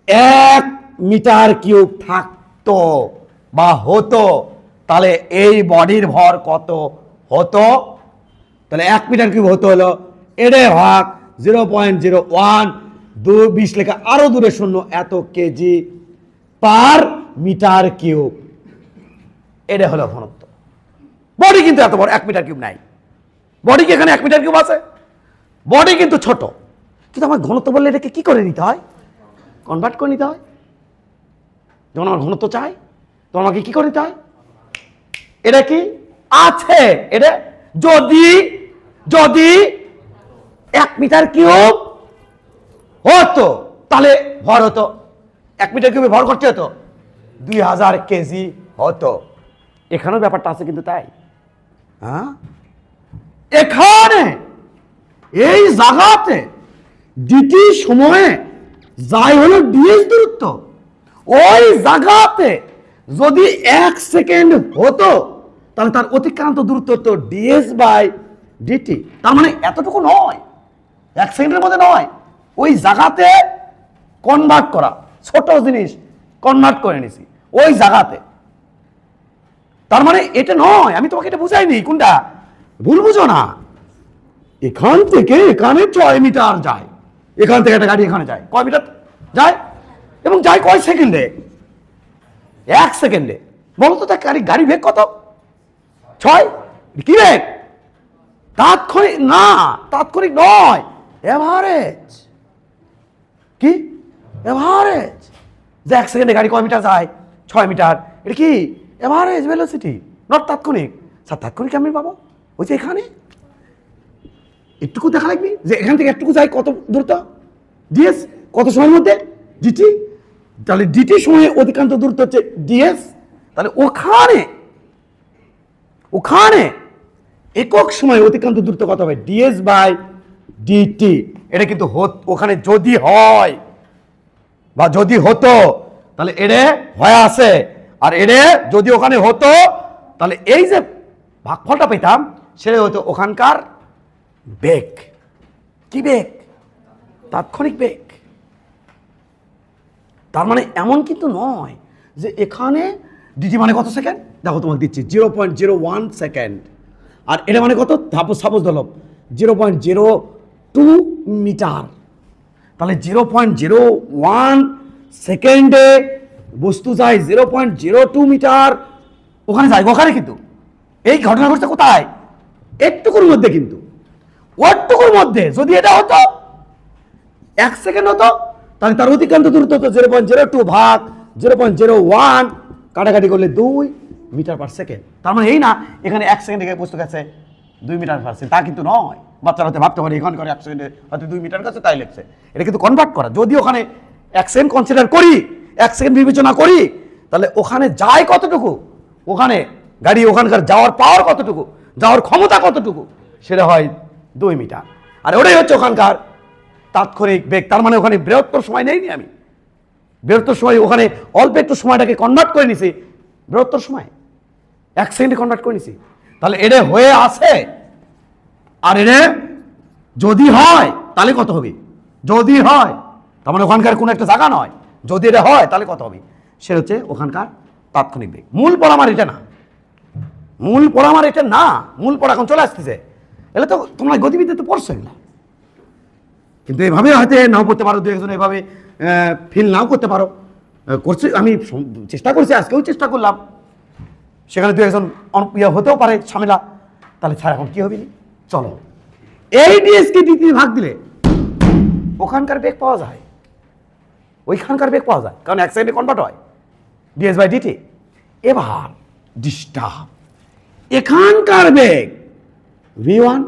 1 মিটার কিউব থাকতো বা হতো, তাহলে এই বডির ভর কত হতো? তাহলে 1 মিটার কিউব হতো হলো এটা ভাগ 0.01, 20 লেখা আরো দূরে শূন্য, এত কেজি পার মিটার কিউব। এটা হলো ঘনত্ব। বডি কিন্তু এত বড় 1 মিটার কিউব নাই, বডি কি এখানে 1 মিটার কিউব আছে? বডি কিন্তু ছোট, কিন্তু আমার ঘনত্ব বললে এটাকে কি করে নিতে হয়? কনভার্ট করে নিতে হয়। যখন আমার ঘনত্ব চাই তখন আমাকে কি করে নিতে হয়? এটা কি আছে? এটা যদি যদি 1 মিটার কিউব হতো তাহলে ভর হতো, 1 মিটার কিউবে ভর করতে হতো 2000 কেজি হতো। এখানেও ব্যাপারটা আছে কিন্তু তাই। হ্যাঁ, এখানে এই জায়গাতে ডিটি সময়ে যাই হলো ডিএস দূরত্ব, ওই জায়গাতে যদি 1 সেকেন্ড হতো তাহলে তার অতিক্রান্ত দূরত্ব হতো ডিএস বাই ডিটি। তার মানে এতটুকু নয়, 1 সেকেন্ডের মধ্যে নয়, ওই জায়গাতে কনভার্ট করা, ছোট জিনিস কনভার্ট করে নিছি ওই জায়গাতে। তার মানে এটা নয়, আমি তোমাকে এটা বুঝাইনি, কোনটা ভুল বুঝো না। এখান থেকে এখানে 6 মিটার যায়, এখান থেকে একটা গাড়ি এখানে যায়, কয় মিটার যায় এবং যায় কয় সেকেন্ডে? 1 সেকেন্ডে। বলো তো তার গাড়ি বেগ কত? 6। কি বেগ? তাৎক্ষণিক না, তাৎক্ষণিক নয়, এভারেজ। কি এভারেজ? যে 1 সেকেন্ডে গাড়ি কয় মিটার যায়? 6 মিটার। এটা কি এভারেজ ভেলোসিটি, নট তাৎক্ষণিক। স্যার তাৎক্ষণিক আমি পাবো ওই যে এখানে একটুকু দেখা লাগবে যে এখান থেকে একটুকু যায় কত দূরত্ব ডিএস, কত সময়ের মধ্যে ডিটি। তাহলে ডিটি সময়ে অধিকাংশ দূরত্ব হচ্ছে ডিএস। তাহলে ওখানে ওখানে একক সময় অতিক্রান্ত দূরত্ব কত হবে? DS by DT. এটা কিন্তু ওখানে যদি হয় বা যদি হতো তাহলে এটা হয়ে আছে, আর এটা যদি ওখানে হতো তাহলে এই যে ভাগফলটা পেতাম সেটা হতো ওখানকার বেগ। কি বেগ? তাৎক্ষণিক বেগ। তার মানে এমন কিন্তু নয় যে এখানে ডিটি মানে কত সেকেন্ড, দেখো তোমাকে দিচ্ছি 0.01 সেকেন্ড, আর এটা মানে কত? সাপোজ ধরো 0.02 মিটার। তাহলে 0.01 সেকেন্ডে বস্তু যায় 0.02 মিটার, ওখানে যায়, ওখানে কিন্তু এই ঘটনা ঘটছে কোথায়? একটুকুর মধ্যে। কিন্তু ওটুকুর মধ্যে যদি এটা হতো 1 সেকেন্ড হতো তাহলে তার অতিক্রান্ত দূরত্ব হতো 0.02 ভাগ 0.01, কাটাকাটি করলে 2 মিটার পার সেকেন্ড। তার মানে এই না এখানে 1 সেকেন্ডে বস্তু গেছে 2 মিটার পার সেকেন্ড, তা কিন্তু নয়। বাচ্চারা হতে ভাবতে পারে এখানে করে 1 সেকেন্ডে হয়তো 2 মিটার কাছে, তাই লেগছে। এটা কিন্তু কনভার্ট করা। যদি ওখানে 1 সেকেন্ড কনসিডার করি, 1 সেকেন্ড বিবেচনা করি, তাহলে ওখানে যায় কতটুকু, ওখানে গাড়ি ওখানকার যাওয়ার পাওয়ার কতটুকু, যাওয়ার ক্ষমতা কতটুকু, সেটা হয় 2 মিটার। আর ওটাই হচ্ছে ওখানকার তাৎক্ষণিক বেগ। তার মানে ওখানে বৃহত্তর সময় নেইনি আমি, বৃহত্তর সময় ওখানে অল্প একটু সময়টাকে কনভার্ট করে নিছি বৃহত্তর সময়, 1 সেকেন্ডে কনভার্ট করে নিছি। তাহলে এটা হয়ে আছে, আর এটা যদি হয় তাহলে কত হবে? যদি হয় তার মানে ওখানকার কোনো একটা জায়গা নয়, যদি এটা হয় তাহলে কত হবে? সেটা হচ্ছে ওখানকার তাৎক্ষণিক বেগ। মূল পড়া আমার এটা না, মূল পড়া আমার এটা না, মূল পড়া এখন চলে আসতেছে। এলে তো তোমরা গতিবিদ্যা তো পড়ছো এগুলো, কিন্তু এভাবে হয়তো নাও পড়তে পারো, দু একজন এভাবে ফিল নাও করতে পারো। করছি, আমি চেষ্টা করছি, আজকেও চেষ্টা করলাম, সেখানে দু একজন হতেও পারে ঝামেলা। তাহলে স্যার এখন কি হবে? চলো এই ডিএসকে ডিটি ভাগ দিলে ওখানকার বেগ পাওয়া যায়, ওইখানকার বেগ পাওয়া যায়, কারণ 1 সেকেন্ডে কনভার্ট হয় ডিএস বাই ডিটি। এবার ডিস্টার্ব, এখানকার বেগ v1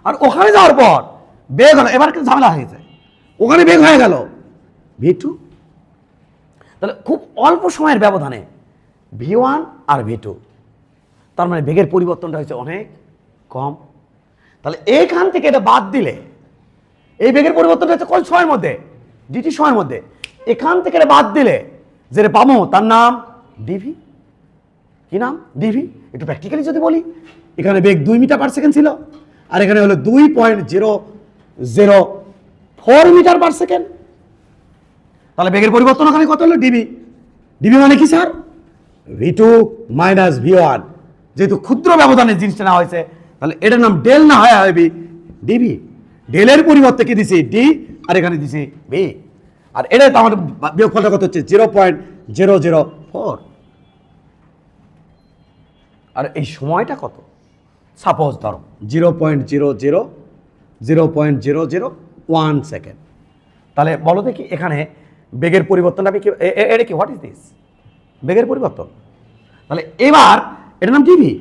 আর ওখানে যাওয়ার পর বেগ হলো, এবার কিন্তু ঝামেলা হয়ে যায়, ওখানে বেগ হয়ে গেল v2। তাহলে খুব অল্প সময়ের ব্যবধানে v1 আর v2, তার মানে বেগের পরিবর্তনটা হয়েছে অনেক কম। তাহলে এইখান থেকে এটা বাদ দিলে এই বেগের পরিবর্তনটা হচ্ছে কোন সময়ের মধ্যে? ডিটি সময়ের মধ্যে। এখান থেকে এটা বাদ দিলে যেটা পাবো তার নাম ডিভি। কি নাম? ডিভি। একটু প্র্যাকটিক্যালি যদি বলি, এখানে বেগ 2 মিটার পার সেকেন্ড ছিল, আর এখানে হলো 2.004 মিটার পার সেকেন্ড। তাহলে বেগের পরিবর্তন ওখানে কত হলো? ডিবি। ডিবি মানে কি স্যার? v2 minus v1। যেহেতু ক্ষুদ্র ব্যবধানের জিনিসটা নেওয়া হয়েছে, তাহলে এটার নাম ডেল না হয় হবে ডিবি। ডেলের পরিবর্তে কি দিছি? ডি, আর এখানে দিছি বি। আর এটা তো আমাদের বিয়োগফলটা কত হচ্ছে? 0.004। আর এই সময়টা কত? সাপোজ ধরো 0.001 সেকেন্ড। তাহলে বলো দেখি এখানে বেগের পরিবর্তনটা কি? এটা কি? What is this? বেগের পরিবর্তন। তাহলে এবার এটার নাম ডিভি।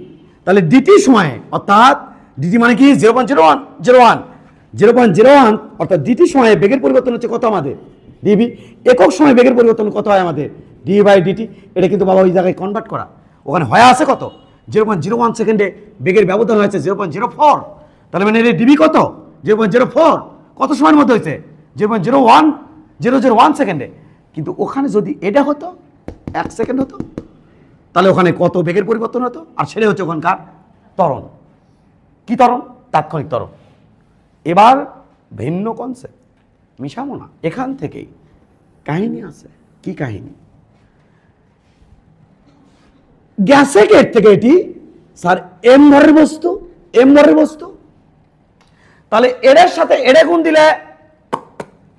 তাহলে ডিটি সময়ে, অর্থাৎ ডিটি মানে কি? 0.01 অর্থাৎ ডিটি সময়ে বেগের পরিবর্তন হচ্ছে কত আমাদের? ডিবি। একক সময় বেগের পরিবর্তন কত হয় আমাদের? D by DT. এটা কিন্তু বাবা ওই জায়গায় কনভার্ট করা, ওখানে হয়ে আছে কত? 0.01 সেকেন্ডে বেগের ব্যবধান হয়েছে 0.04। তাহলে মানে এটা ডিবি কত? 0.04। কত সময়ের মধ্যে হয়েছে? 0.001 সেকেন্ডে। কিন্তু ওখানে যদি এটা হতো 1 সেকেন্ড হতো, তাহলে ওখানে কত বেগের পরিবর্তন হতো? আর সেটা হচ্ছে ওখানকার ত্বরণ। কি ত্বরণ? তাৎক্ষণিক ত্বরণ। এবার ভিন্ন কনসেপ্ট, মিশাবো না, এখান থেকেই কাহিনী আছে। কি কাহিনী? গ্যাসের থেকে এটি স্যার এম ভরের বস্তু, এম ভরের বস্তু। তাহলে এর সাথে এড়ে গুণ দিলে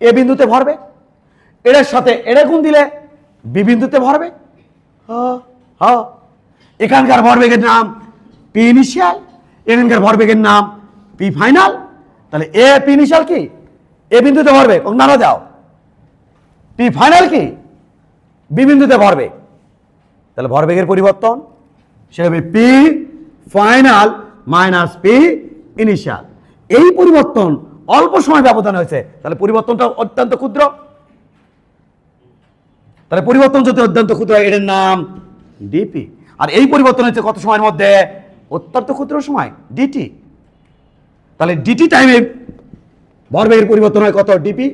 এ বিন্দুতে ভরবে, এর সাথে এড়ে গুণ দিলে বি বিন্দুতে ভরবে। হ্যাঁ, এখানকার ভরবেগের নাম পি ইনিশিয়াল, এখানকার ভরবেগের নাম পি ফাইনাল। তাহলে এ পি ইনিশিয়াল কি? এ বিন্দুতে ভরবে, নাড়া দাও। পি ফাইনাল কি? বি বিন্দুতে ভরবে। তাহলে ভরবেগের পরিবর্তন সেটা হবে P final minus P initial. এই পরিবর্তন অল্প সময় ব্যবধান হয়েছে, তাহলে পরিবর্তনটা অত্যন্ত ক্ষুদ্র। তাহলে পরিবর্তন যদি অত্যন্ত ক্ষুদ্র হয়, এটার নাম ডিপি। আর এই পরিবর্তন হচ্ছে কত সময়ের মধ্যে? অত্যন্ত ক্ষুদ্র সময়, ডিটি। তাহলে ডিটি টাইমে ভরবেগের পরিবর্তন হয় কত? ডিপি।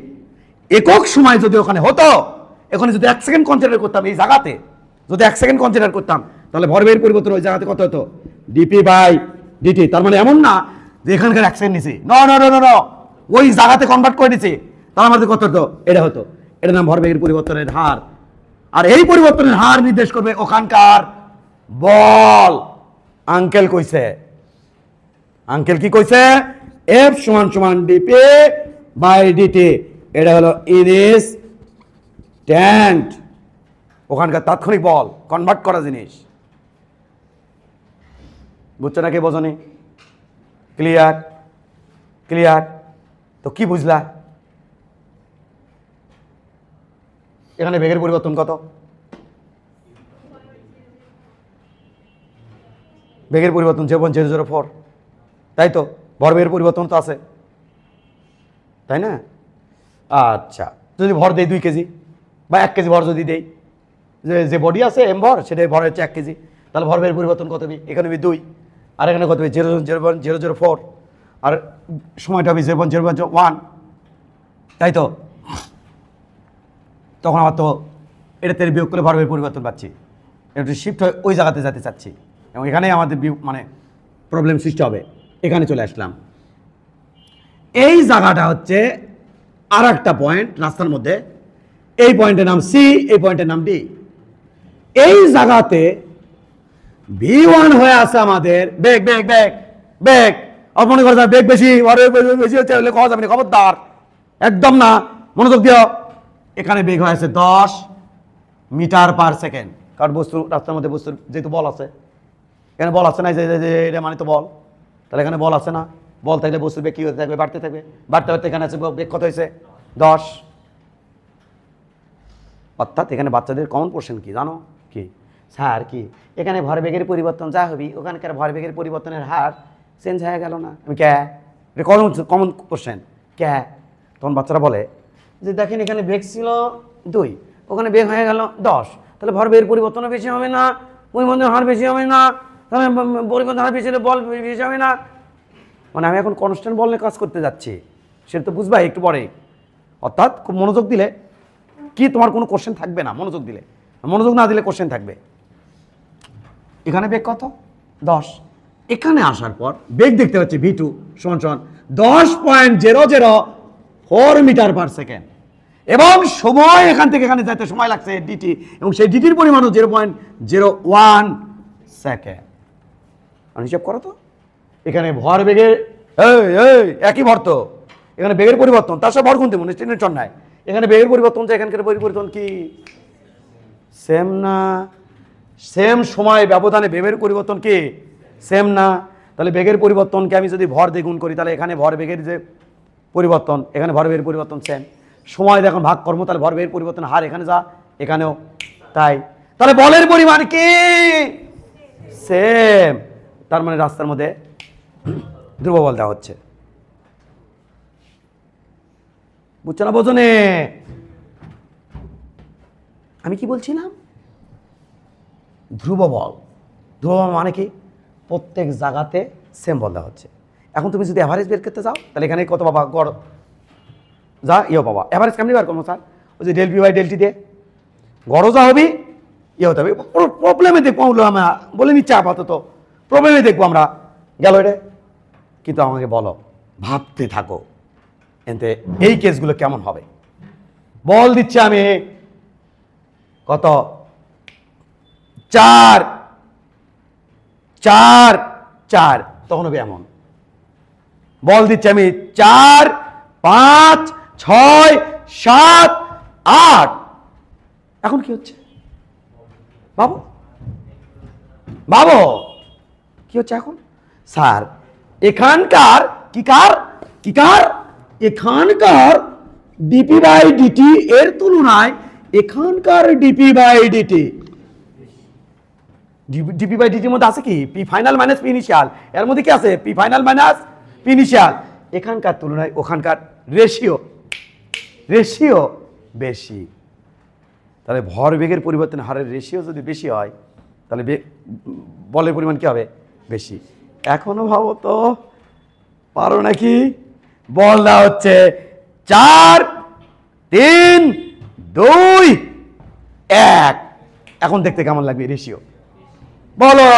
একক সময় যদি ওখানে হতো, এখানে যদি 1 সেকেন্ড কনসিডার করতাম, এই জায়গাতে যদি 1 সেকেন্ড কনসিডার করতাম, তাহলে ভরবেগের পরিবর্তন ওই জায়গাতে কত হতো? DP by DT. তার মানে এমন না যে এখানকার 1 সেকেন্ড নিছি, ন ওই জায়গাতে কনভার্ট করে দিছি, তাহলে আমাদের কত হতো? এটা হতো। এটার নাম ভরবেগের পরিবর্তনের হার। আর এই পরিবর্তনের হার নির্দেশ করবে ওখানকার বল। আঙ্কেল কইছে, আঙ্কেল কি কইছে? এফ সমান সমান ডিপি বাই ডিটি। এটা হলো ইনস্ট্যান্ট, ওখানকার তাৎক্ষণিক বল, কনভার্ট করা জিনিস। বুঝছো নাকি? বোঝনি? ক্লিয়ার? ক্লিয়ার? তো কি বুঝলা? এখানে বেগের পরিবর্তন কত? বেগের পরিবর্তন 0.004, তাই তো? ভরবেগের পরিবর্তন তো আছে, তাই না? আচ্ছা, যদি ভর দেই 2 কেজি বা 1 কেজি ভর যদি দেই, যে বডি আছে এম ভর, সেটাই ভর হচ্ছে 1 কেজি, তাহলে ভরবেগের পরিবর্তন কত হবে? এখানে হবে 2, আর এখানে কত হবে? 0.004, আর সময়টা হবে 0.001, তাই তো? তখন আবার তো এটা থেকে বিয়োগ করে ভরবেগের পরিবর্তন পাচ্ছি, একটু শিফট হয়ে ওই জায়গাতে যেতে চাচ্ছি, এবং এখানেই আমাদের মানে প্রবলেম সৃষ্টি হবে। এখানে চলে আসলাম। এই জায়গাটা হচ্ছে আর একটা পয়েন্ট রাস্তার মধ্যে। এই পয়েন্টের নাম সি, এই পয়েন্টের নাম ডি। এই জায়গাতে V1 হয়ে আছে আমাদের বেগ, বেগ বেগ বেগ। মনে করা যায় বেগ বেশি, বেশি হচ্ছে খাওয়া যাবে না, খবরদার, একদম না, মনোযোগ দিও। এখানে বেগ হয়ে আছে 10 মিটার পার সেকেন্ড, কারণ বস্তু রাস্তার মধ্যে বস্তুর যেহেতু বল আছে, এখানে বল আছে না, যে এটা মানে তো বল, তাহলে এখানে বল আছে না, বল থাকলে বস্তুর বেগ কি হতে থাকবে? বাড়তে থাকবে, বাড়তে বাড়তে এখানে আছে বেগ কত হয়েছে? 10। অর্থাৎ এখানে বাচ্চাদের কমন পোর্শন কি জানো? কি স্যার কি এখানে ভরবেগের পরিবর্তন যা হবি ওখানকার ভরবেগের পরিবর্তনের হার চেঞ্জ হয়ে গেল না? আমি ক্যা, এটা কমন কমন কোশ্চেন। ক্যা? তখন বাচ্চারা বলে যে দেখেন এখানে বেগ ছিল 2, ওখানে বেগ হয়ে গেল 10, তাহলে ভরবেগের পরিবর্তনও বেশি হবে না, পরিবর্তনের হার বেশি হবে না, তাহলে পরিবর্তন হার বেশি হলে বল বেশি হবে না। মানে আমি এখন কনস্ট্যান্ট বল নিয়ে কাজ করতে যাচ্ছি, সেটা তো বুঝবাই একটু পরে। অর্থাৎ খুব মনোযোগ দিলে কি তোমার কোনো কোশ্চেন থাকবে না, মনোযোগ দিলে। মনোযোগ না দিলে কোশ্চেন থাকবে। এখানে বেগ কত? 10। এখানে আসার পর বেগ দেখতে পাচ্ছি v2 সমান সমান 10.004 মিটার পার সেকেন্ড, এবং সময় এখান থেকে এখানে যেতে সময় লাগছে ডিটি, এবং সেই ডিটির পরিমাণও 0.01 সেকেন্ড। হিসাব করো তো, এখানে ভর বেগের একই ভর তো, এখানে বেগের পরিবর্তন তার সাথে ভর গুনতে মনে টেনশন নাই। এখানে বেগের পরিবর্তন যে এখানকার পরিবর্তন কি সেম না? সেম সময় ব্যবধানে বেগের পরিবর্তন কি সেম না? তাহলে বেগের পরিবর্তনকে আমি যদি ভর দিয়ে গুণ করি, তাহলে এখানে ভর বেগের যে পরিবর্তন, এখানে ভর বেগের পরিবর্তন সেম। সময় যখন ভাগ কর্ম, তাহলে ভর বেগের পরিবর্তন হার এখানে যা এখানেও তাই, তাহলে বলের পরিমাণ কি সেম। তার মানে রাস্তার মধ্যে ধ্রুব বল দেওয়া হচ্ছে। বুঝছো না? বোঝনে আমি কি বলছিলাম? ধ্রুব বল। ধ্রুব বল মানে কি? প্রত্যেক জায়গাতে সেম বল দেওয়া হচ্ছে। এখন তুমি যদি অ্যাভারেজ বের করতে চাও, তাহলে এখানে কত পাবা? গড় যা ইয়ে পাবা। অ্যাভারেজ কেমনি বার করবো স্যার? ওই যে del P by del T দিয়ে গড়ও যা হবি ইয়ে হতে হবে। প্রবলেমে দেখবো আমরা, বলে নিচ্ছে আপাতত প্রবলেমে দেখবো আমরা, গেল এটা। কিন্তু আমাকে বলো, ভাবতে থাকো এতে এই কেসগুলো কেমন হবে। বল দিচ্ছে আমি কত? 4 4 4, তখন হবে এমন। বল দিচ্ছে আমি 4 5 6 7 8, এখন কি হচ্ছে বাবু? বাবু কি হচ্ছে এখন? স্যার এখানকার এখানকার ডিপি বাই ডিটি এর তুলনায় এখানকার DP by DT, DP by ডিটির মধ্যে আছে কি P final minus P initial, এর মধ্যে কি আছে P final minus P initial. এখানকার তুলনায় ওখানকার রেশিও বেশি, তাহলে ভর বেগের পরিবর্তন হারের রেশিও যদি বেশি হয়, তাহলে বলের পরিমাণ কি হবে? বেশি। এখনো ভাবো তো, পারো নাকি? বল দেওয়া হচ্ছে 4 3 2 1, এখন দেখতে কেমন লাগবে রেশিও? বলো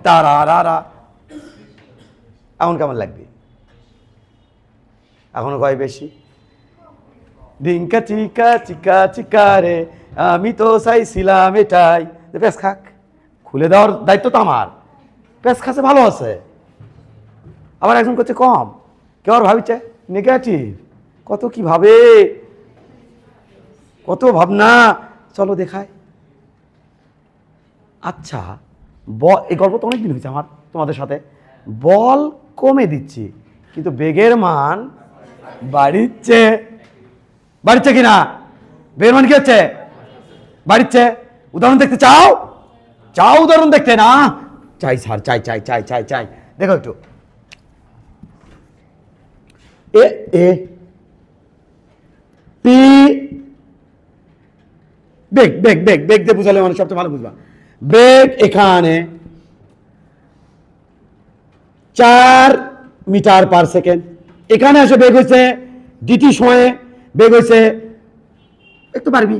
তারা, এখন কেমন লাগবে? এখনো কয় বেশি? ডিঙ্কা চিকা চিকা চিকা রে, আমি তো চাইছিলাম এটাই। পেঁচ খাক, খুলে দেওয়ার দায়িত্ব তো আমার। পেঁচ খাচ্ছে ভালো আছে, আবার একজন করছে কম, কেউ আর ভাবিছে নেগেটিভ। কত কি ভাবে, কত ভাবনা। চলো দেখায়। আচ্ছা এই গল্প তো অনেকদিন হয়েছে আমার তোমাদের সাথে। বল কমে দিচ্ছি কিন্তু বেগের মান বাড়িচ্ছে কিনা? বেগের মান কি হচ্ছে? বাড়িচ্ছে। উদাহরণ দেখতে চাও? উদাহরণ দেখতে না? চাই স্যার, চাই। দেখো একটু এ পি বেগ দিয়ে বুঝালে মানে সবচেয়ে ভালো বুঝবা। বেগ এখানে 4 মিটার পার সেকেন্ড, এখানে এসে বেগ হয়েছে ডিটি সময়ে বেগ হয়েছে একটু পারবি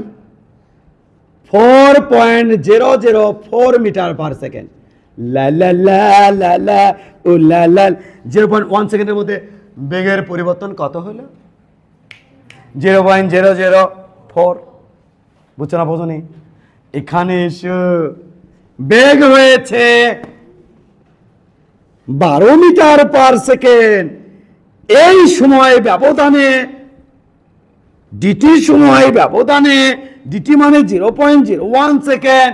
4.004 মিটার পার সেকেন্ড। 0.1 সেকেন্ডের মধ্যে বেগের পরিবর্তন কত হলো? 0.004। বুঝছো না? বোঝনি? এখানে এসে বেগ হয়েছে 12 মিটার পার সেকেন্ড। এই সময় ব্যবধানে ডিটি মানে 0.01 সেকেন্ড,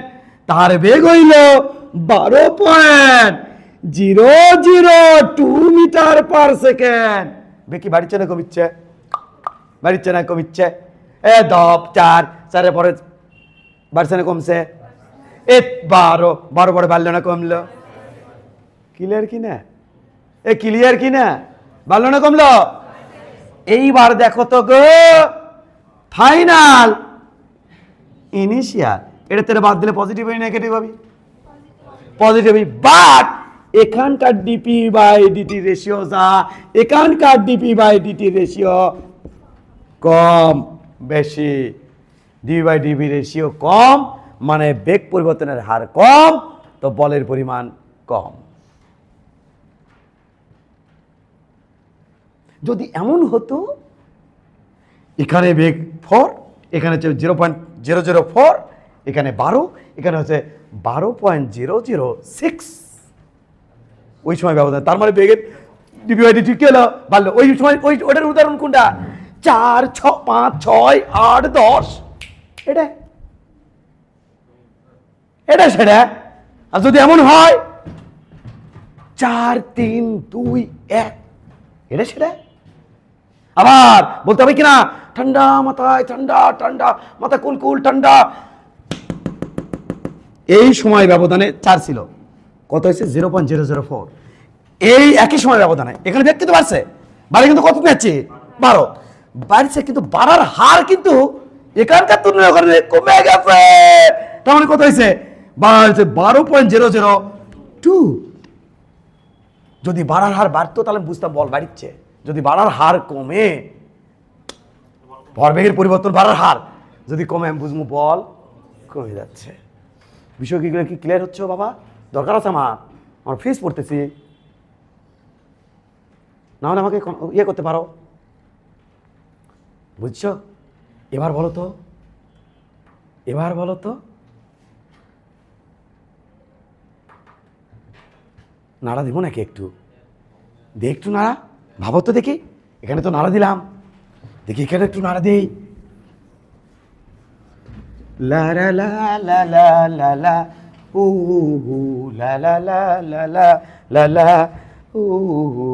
তার বেগ হইল 12.002 মিটার পার সেকেন্ড। বেগ কি বাড়িচ্ছে না কমিচ্ছে? বাড়িচ্ছে না কমিচ্ছে? 4 4 পরে বাড়ছে না কমছে? এ 12 12 পরে বাড়লো না কমলো? ক্লিয়ার কি না? ক্লিয়ার কি না? বাড়লো না কমলো? এইবার দেখো তো গো, ফাইনাল ইনিশিয়াল, এটা তেরে বাদ দিলে পজিটিভ হবে নেগেটিভ হবে? পজিটিভ। বাট এখানকার ডিপি বাই ডিটি রেশিও যা, এখানকার ডিপি বাই ডিটি রেশিও কম বেশি। ডিপি বাই ডিপি রেশিও কম মানে বেগ পরিবর্তনের হার কম, তো বলের পরিমাণ কম। যদি এমন হতো এখানে বেগ 4, এখানে হচ্ছে 0.004, এখানে 12, এখানে হচ্ছে 12.006, ওই সময় ব্যবধান, তার মানে বেগের ডিপি বাই ডিটি কি হলো? বাড়লো। ওই সময় ওটার উদাহরণ কোনটা? 4, 6, 5, 6, 8, 10, এটা এটা সেটা। আর যদি এমন হয় 4, 3, 2, 1, এটা সেটা। আবার বলতে হবে কিনা, ঠান্ডা মাথায়, ঠান্ডা ঠান্ডা মাথা, কুলকুল ঠান্ডা। এই সময় ব্যবধানে 4 ছিল, কত হয়েছে? 0.004। এই একই সময় ব্যবধানে এখানে বেগ কিন্তু বাড়ছে, বাড়ে কিন্তু কত পেয়েছে? 12 বাড়ছে, কিন্তু বাড়ার হার কিন্তু এখানকার তুলনায় ওখানে কমে গেছে। তার মানে কত হয়েছে? বাড়ছে 12.002। যদি বাড়ার হার বাড়তো তাহলে বুঝতাম বল বাড়ছে। যদি বাড়ার হার কমে, ভরবেগের পরিবর্তন বাড়ার হার যদি কমে, আমি বুঝবো বল কমে যাচ্ছে। বিষয় কি ক্লিয়ার হচ্ছে বাবা? দরকার আছে আমার ফিস পড়তেছি, না হলে আমাকে ইয়ে করতে পারো, বুঝছো? এবার বলো তো, এবার বলো তো, নাড়া দিব নাকি একটু? দেখ একটু নাড়া, ভাবো তো দেখি। এখানে তো নাড়া দিলাম, দেখি এখানে একটু নাড়া দিই। লা লা লা লা লা লা লা উ হু লা লা লা লা লা লা লা উ হু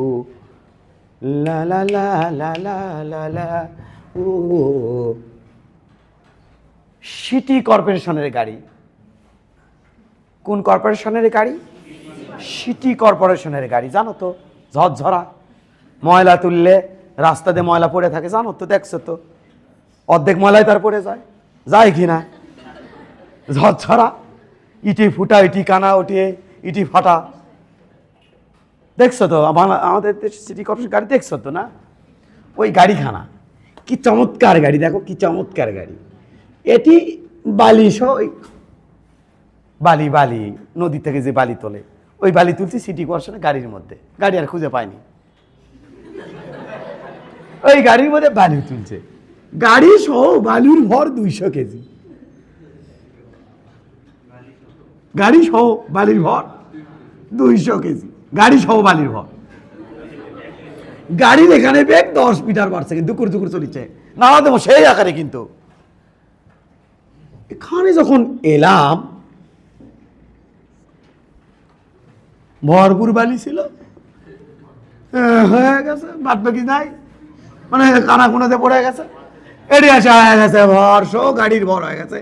লা লা লা লা লা লা লা উ। সিটি কর্পোরেশনের গাড়ি। কোন কর্পোরেশনের গাড়ি? সিটি কর্পোরেশনের গাড়ি। জানো তো, ঝরঝরা, ময়লা তুললে রাস্তাতে ময়লা পড়ে থাকে, জানো তো, দেখছো তো, অর্ধেক ময়লায় তার পড়ে যায়, যায় কিনা? ঝরঝরা, ইটি ফুটা, ইটি কানা উঠে, ইটি ফাটা, দেখছো তো আমাদের সিটি কর্পোরেশন গাড়ি, দেখছো তো না? ওই গাড়িখানা কি চমৎকার গাড়ি, দেখো কি চমৎকার গাড়ি। এটি বালি সহ, বালি বালি নদী থেকে যে বালি তোলে, ওই বালি তুলছি সিটি কর্পোরেশনের গাড়ির মধ্যে। গাড়ি আর খুঁজে পায়নি, ওই গাড়ির মধ্যে বালি তুলছে। গাড়ি সহ বালুর ভর 200 কেজি। গাড়ি সহ বালির ভর 200 কেজি, গাড়ি সহ বালির ভর। গাড়ির এখানে বেগ 10 মিটার পার সেকেন্ড, দুকুর দুকুর চলিছে, নাড়া দেবো সেই আকারে। কিন্তু এখানে যখন এলাম, ভরপুর বালি ছিল, হয়ে গেছে, বাদ বাকি নাই, মানে কানা কুনাতে পড়ে গেছে। এটি আসে হয়ে গেছে ভর সহ, গাড়ির ভর হয়ে গেছে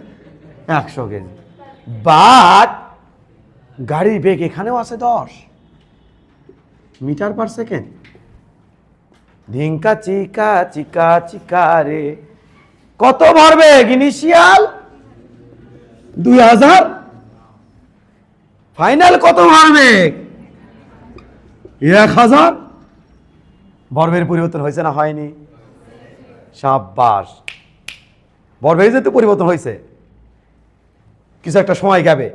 100 কেজি। বাট গাড়ির বেগ এখানেও আছে 10 মিটার পার সেকেন্ড। ধিঙ্কা চিকা চিকা চিকা রে, কত ভরবেগ ইনিশিয়াল? 2000। ফাইনাল কত ভরবেগ? 1000। ভরবেগের পরিবর্তন হয়েছে না হয়নি? সাব্বাস, ভরবেগ যেহেতু পরিবর্তন হয়েছে, কিছু একটা সময় যাবে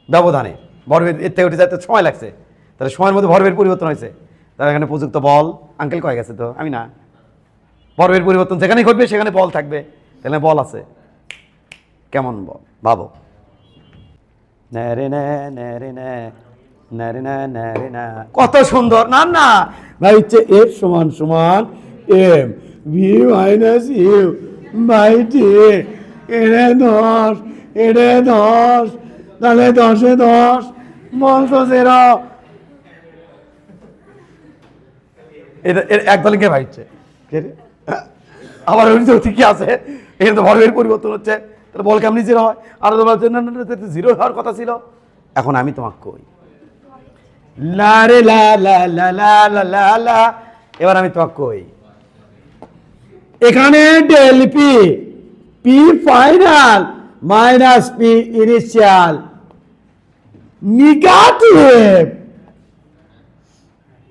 ব্যবধানে, ভরবেগ এর থেকে উঠে যেতে সময় লাগছে, তাহলে সময়ের মধ্যে ভরবেগের পরিবর্তন হয়েছে, তাহলে এখানে প্রযুক্ত বল আঙ্কেল কয়ে গেছে তো, আমি না। ভরবেগের পরিবর্তন যেখানে ঘটবে সেখানে বল থাকবে, তাহলে বল আছে। কেমন বল ভাবো? কত সুন্দর না না ভাই, হচ্ছে এফ সমান সমান M V minus U by T. এড়ে 10, এড়ে 10, তাহলে 10-এ 10 বল তো 0। এটা একদল কে ভাইছে, আবার ঠিকই আছে, এখানে তো ভরবেগের পরিবর্তন হচ্ছে, তাহলে বল কেমনি জিরো হয়? আর জিরো হওয়ার কথা ছিল। এখন আমি তোমাকে কই লা রে লা লা লা লা লা লা লা, এবার আমি তোমাকে কই এখানে del P, P final minus P initial negative.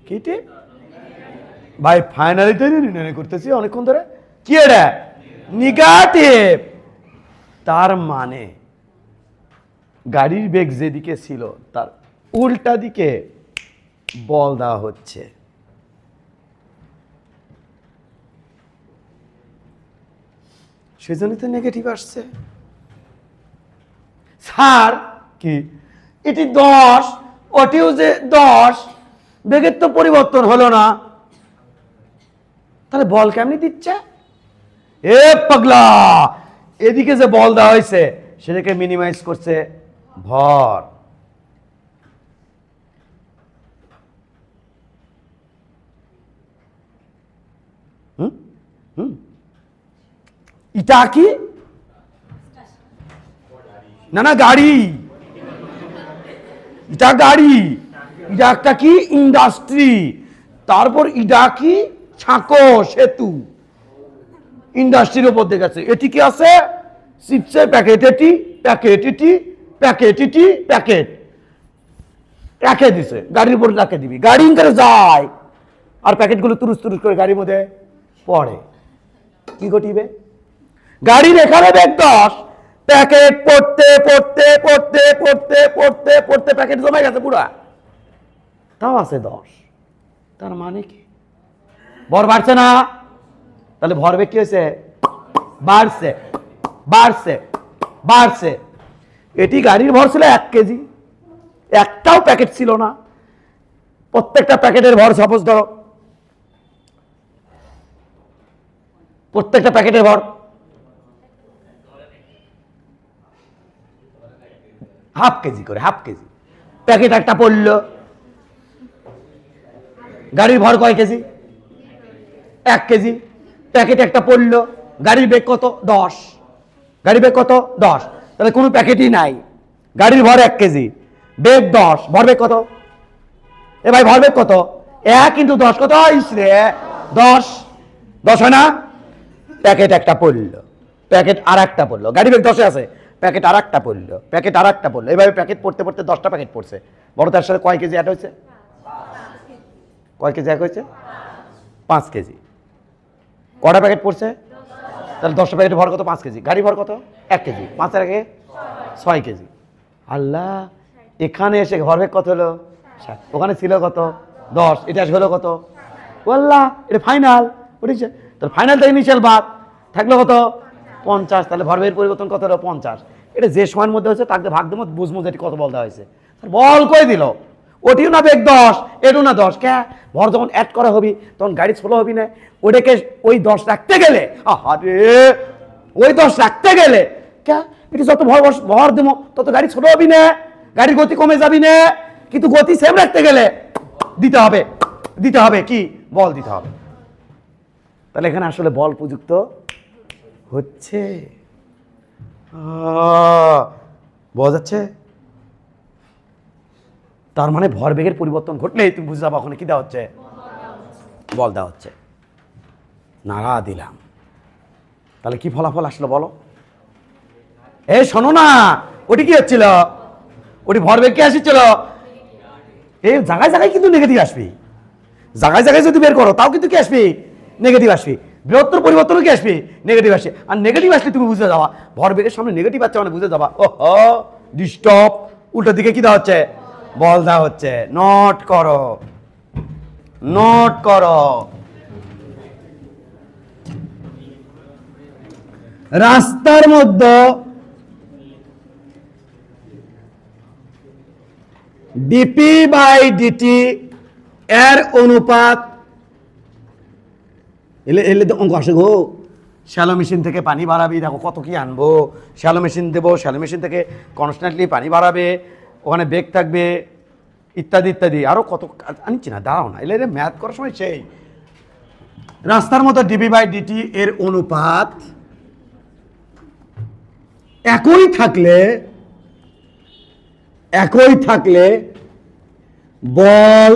কি ঠিক ভাই? ফাইনালি তো নির্ণয় করতেছি অনেকক্ষণ ধরে। কি এটা? নেগেটিভ। তার মানে গাড়ির বেগ যেদিকে ছিল তার উল্টা দিকে বল দেওয়া হচ্ছে। সেজন্য তো নেগেটিভ আসছে। স্যার কি এটি 10, ওটিও যে 10, বেগের তো পরিবর্তন হলো না, তাহলে বল কেমনি দিচ্ছে? এ পাগলা, এদিকে যে বল দেওয়া হয়েছে সেটাকে মিনিমাইজ করছে ভর। এটা কি? না না, গাড়ি। এটা গাড়ি, এটা একটা কি ইন্ডাস্ট্রি। তারপর এটা কি ছাঁকো সেতু, ইন্ডাস্ট্রির উপর দিয়ে গেছে। এটি কি আছে? চিপসের প্যাকেট। এটি প্যাকেট, এটি প্যাকেট, এটি প্যাকেট রাখে দিছে, গাড়ির উপর রাখে দিবি, গাড়ি করে যায় আর প্যাকেটগুলো তুরুস তুরুস করে গাড়ির মধ্যে পড়ে। কি ঘটিবে? গাড়ির এখানে বেগ 10, প্যাকেট পড়তে পড়তে পড়তে পড়তে পড়তে পড়তে প্যাকেট জমে গেছে পুরা, তাও আছে 10। তার মানে কি? ভর বাড়ছে না? তাহলে ভরবেগ কি হয়েছে? বাড়ছে, বাড়ছে, বাড়ছে। এটি গাড়ির ভর ছিল 1 কেজি, একটাও প্যাকেট ছিল না। প্রত্যেকটা প্যাকেটের ভর সাপোজ ধরো, প্রত্যেকটা প্যাকেটের ভর হাফ কেজি করে, হাফ কেজি। প্যাকেট একটা পড়লো, গাড়ির ভর কয় কেজি? 1 কেজি। প্যাকেট একটা পড়লো, গাড়ির বেগ কত? 10। গাড়ির বেগ কত? 10। তাহলে কোনো প্যাকেটই নাই, গাড়ির ভর 1 কেজি, বেগ 10, ভরবেগ কত? এ ভাই ভরবেগ কত? 1 × 10 কত রে? 10। 10 হয় না? প্যাকেট একটা পড়লো, প্যাকেট আর একটা পড়লো, গাড়ি বেগ 10-এ আছে, প্যাকেট আর একটা পড়লো, প্যাকেট আর একটা পড়লো। এভাবে প্যাকেট পড়তে পড়তে 10টা প্যাকেট পড়ছে। বড় তার সাথে কয় কেজি অ্যাড হয়েছে? কয় কেজি এক হয়েছে? 5 কেজি। কটা প্যাকেট পড়ছে? তাহলে 10টা প্যাকেটের ভর কত? 5 কেজি। গাড়ি ভর কত? 1 কেজি। 5 এর আগে 6 কেজি। আল্লাহ, এখানে এসে ভরবেগ কত হলো? 7। ওখানে ছিল কত? 10। এটা হলো কত? আল্লাহ, এটা ফাইনাল। বুঝেছে? তাহলে ফাইনাল থেকে ইনিশিয়াল বাদ থাকলো কত? 50। তাহলে ভরবেগের পরিবর্তন কত হলো? 50। এটা যে সময়ের মধ্যে হচ্ছে তাকে ভাগ দেবো, বুঝবো যে কত বল দেওয়া হয়েছে। বল কই দিল? ওটিও না বেগ 10, এটিও না 10। কে? ভর যখন অ্যাড করা হবি তখন গাড়ি স্লো হবি না, ওটাকে ওই 10 রাখতে গেলে, আরে ওই 10 রাখতে গেলে কে এটি যত ভর দেবো তত গাড়ি স্লো হবি না, গাড়ির গতি কমে যাবি না। কিন্তু গতি সেম রাখতে গেলে দিতে হবে, দিতে হবে কি? বল দিতে হবে। তাহলে এখানে আসলে বল প্রযুক্ত হচ্ছে, বোঝা যাচ্ছে? তার মানে ভরবেগের পরিবর্তন ঘটলেই তুমি বুঝে যাবো ওখানে কি দেওয়া হচ্ছে? বল দেওয়া হচ্ছে। নাড়া দিলাম, তাহলে কি ফলাফল আসলো বলো? এ শোনো না, ওটি কি হচ্ছিল? ওটি ভরবেগ কি আসছিল? এই জায়গায় জায়গায় কিন্তু নেগেটিভ আসবে, জায়গায় জায়গায় যদি বের করো তাও কিন্তু কি আসবে? নেগেটিভ আসবে। বৃহত্তর পরিবর্তনও কি আসবে? নেগেটিভ আসে। আর নেগেটিভ আসলে তুমি বুঝে যাওয়া ভরবেগের সামনে নেগেটিভ আসছে মানে বুঝে যাবা ও ডিস্টার্ব, উল্টো দিকে কি দেওয়া হচ্ছে? বল দেওয়া হচ্ছে। নোট করো, নোট করো। রাস্তার মধ্যে ডিপি বাই ডিটি এর অনুপাত, এলে তো অঙ্ক আসে গো। শ্যালো মেশিন থেকে পানি বাড়াবি, দেখো কত কি আনবো। শ্যালো মেশিন দেবো, শ্যালো মেশিন থেকে কনস্ট্যান্টলি পানি বাড়াবে, ওখানে বেগ থাকবে, ইত্যাদি ইত্যাদি। আরও কত আনছি না, দাঁড়াও না, এলে ম্যাথ করার সময় সেই রাস্তার মতো ডিপি বাই ডিটি এর অনুপাত একই থাকলে বল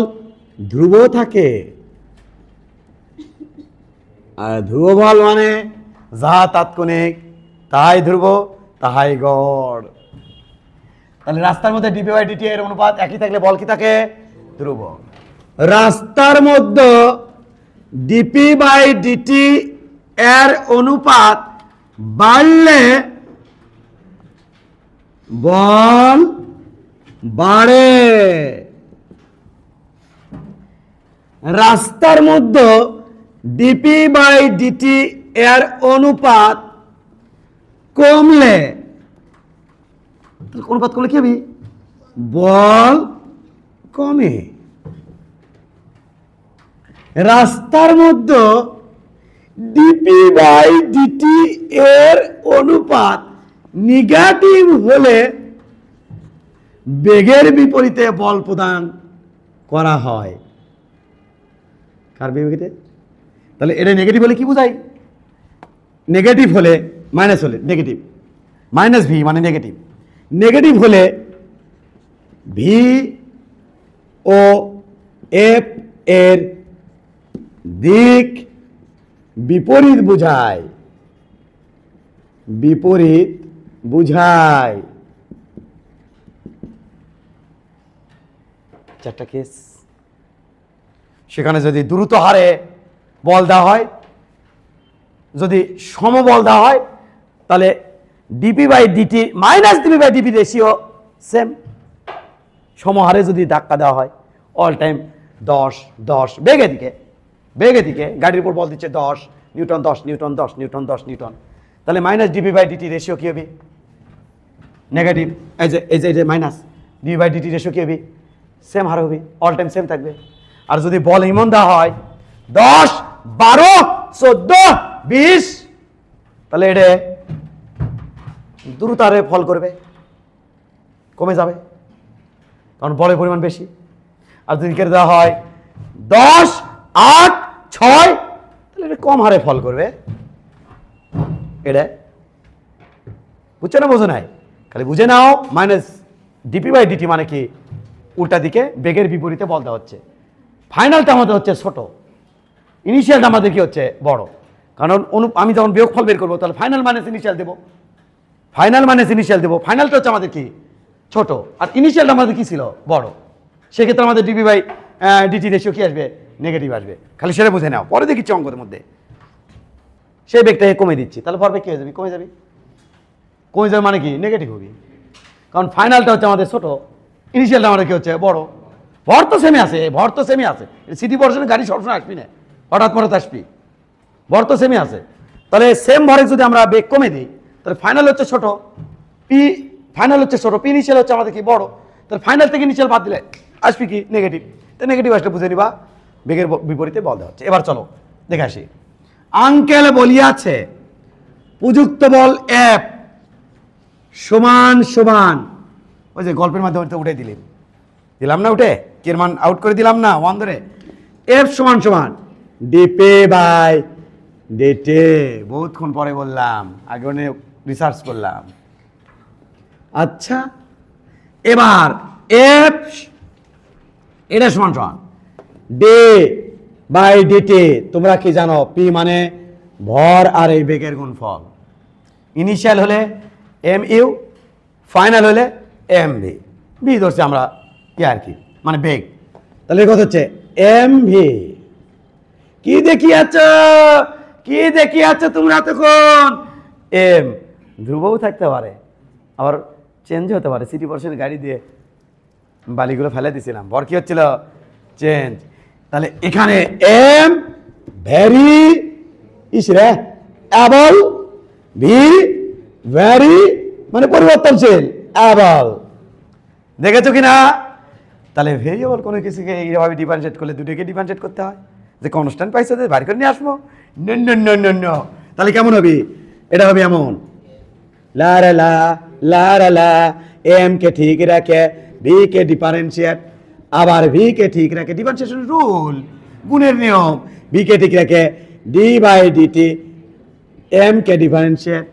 ধ্রুব থাকে, আর ধ্রুব বল মানে যাহা তাৎক্ষণিক তাহাই ধ্রুব তাহাই গড়। তাহলে রাস্তার মধ্যে ডিপি বাই ডিটি এর অনুপাত একই থাকলে বল কি থাকে? ধ্রুব। রাস্তার মধ্যে ডিপি বাই ডিটি এর অনুপাত বাড়লে বল বাড়ে। রাস্তার মধ্যে ডিপি বাই ডিটি এর অনুপাত কমলে, অনুপাত কমলে কি হবে? বল কমে। রাস্তার মধ্যে ডিপি বাই ডিটি এর অনুপাত নেগেটিভ হলে বেগের বিপরীতে বল প্রদান করা হয়। কার বিপরীতে? তাহলে এটা নেগেটিভ হলে কি বোঝায়? নেগেটিভ হলে মাইনাস হলে নেগেটিভ, মাইনাস ভি মানে নেগেটিভ। নেগেটিভ হলে ভি ও এফ এর দিক বিপরীত বুঝায়, বিপরীত বুঝায়। চারটা কেস। সেখানে যদি দ্রুত হারে বল দেওয়া হয়, যদি সমবল দেওয়া হয়, তাহলে DP by DT minus DP by DP ratio same. সমহারে যদি ধাক্কা দেওয়া হয় অল টাইম 10 বেগে দিকে গাড়ির উপর বল দিচ্ছে 10 নিউটন 10 নিউটন 10 নিউটন 10 নিউটন, তাহলে minus DP by DT ratio কি হবে? নেগেটিভ। এই যে minus DP by DT ratio কি হবে? সেম হারে হবে, অল টাইম সেম থাকবে। আর যদি বল এমন দেওয়া হয় 10 12 14 20, তাহলে এটা দ্রুত হারে ফল করবে, কমে যাবে, কারণ বলের পরিমাণ বেশি। আর যদি কেটে দেওয়া হয় 10 8 6, তাহলে এটা কম হারে ফল করবে। এটা বুঝছো না? বোঝো নাই? খালি বুঝে নাও, মাইনাস ডিপি বাই ডিটি মানে কি? উল্টা দিকে বেগের বিপরীতে বল দেওয়া হচ্ছে। ফাইনালটা আমাদের হচ্ছে ছোট, ইনিশিয়ালটা আমাদের কি হচ্ছে? বড়। কারণ আমি যখন বিয়োগফল বের করবো, তাহলে ফাইনাল মাইনাস ইনিশিয়াল দেবো, ফাইনালটা হচ্ছে আমাদের কি? ছোট, আর ইনিশিয়ালটা আমাদের কি ছিল? বড়। সেক্ষেত্রে আমাদের ডিপি বাই ডিটি রেশিও কি আসবে? নেগেটিভ আসবে। খালি সেটা বুঝে নাও, পরে দেখিচ্ছি অঙ্কের মধ্যে। সেই বেগটাকে কমে দিচ্ছি, তাহলে ভরবেগ কি হয়ে যাবে? কমে যাবে মানে কি? নেগেটিভ হবে। কারণ ফাইনালটা হচ্ছে আমাদের ছোট, ইনিশিয়ালটা আমাদের কি হচ্ছে? বড়। ভর তো সেমই আছে, সিটি পর্সনের গাড়ি সবসময় আসবি না, হঠাৎ আসবি, ভর তো সেমই আছে। তাহলে সেম ভরে যদি আমরা বেগ কমে দিই, তাহলে ফাইনাল হচ্ছে ছোট, পি ইনিশিয়াল হচ্ছে আমাদের কি? বড়। তাহলে ফাইনাল থেকে ইনিশিয়াল বাদ দিলে আসবি কি? নেগেটিভ। তো নেগেটিভ আসলে বুঝে নিবা বেগের বিপরীতে বল দেওয়া হচ্ছে। এবার চলো দেখে আসি। আঙ্কেল বলিয়াছে প্রযুক্ত বল এফ সমান সমান, ওই যে গল্পের মাধ্যমে তো উঠে দিলাম না, উঠে কের মান আউট করে দিলাম না, 1 ধরে। এফ সমান সমান ডিপি বাই ডিটি, বহুতক্ষণ পরে বললাম, আগে রিসার্চ করলাম। আচ্ছা, এবার এফ এটা সমান সমান ডি বাই ডিটি। তোমরা কি জানো? পি মানে ভর আর এই বেগের গুণফল। ইনিশিয়াল হলে এম ইউ, ফাইনাল হলে এম ভি। ভি ধরছি আমরা কি আর কি, মানে বেগ। তাহলে কত হচ্ছে? M V. কি দেখিয়াছ তোমরা তখন? এম ধ্রুবও থাকতে পারে, আবার চেঞ্জ হতে পারে। সিটি পার্সেন্ট গাড়ি দিয়ে বালিগুলো ফেলে দিয়েছিলাম, ভর কি হচ্ছিল? চেঞ্জ। তাহলে এখানে am very able, V very মানে পরিবর্তনশীল, অ্যাবল। দেখেছো কিনা? তাহলে ভেরিয়েবল কোনো কিছুকে এইভাবে ডিফারেন্সিয়েট করলে দুটোকে ডিফারেন্সিয়েট করতে হয়। যে কনস্ট্যান্ট পাইছে বাড়ি করে নিয়ে আসবো, তাহলে কেমন হবে? এটা হবে এমন, লা লা এম কে ঠিক রাখে ভি কে ডিফারেন্সিয়েট, আবার ভি কে ঠিক রাখে, ডিফারেন্সিয়েশন রুল, গুণের নিয়ম। ভি কে ঠিক রাখে ডি বাই ডিটি, এম কে ডিফারেন্সিয়েট,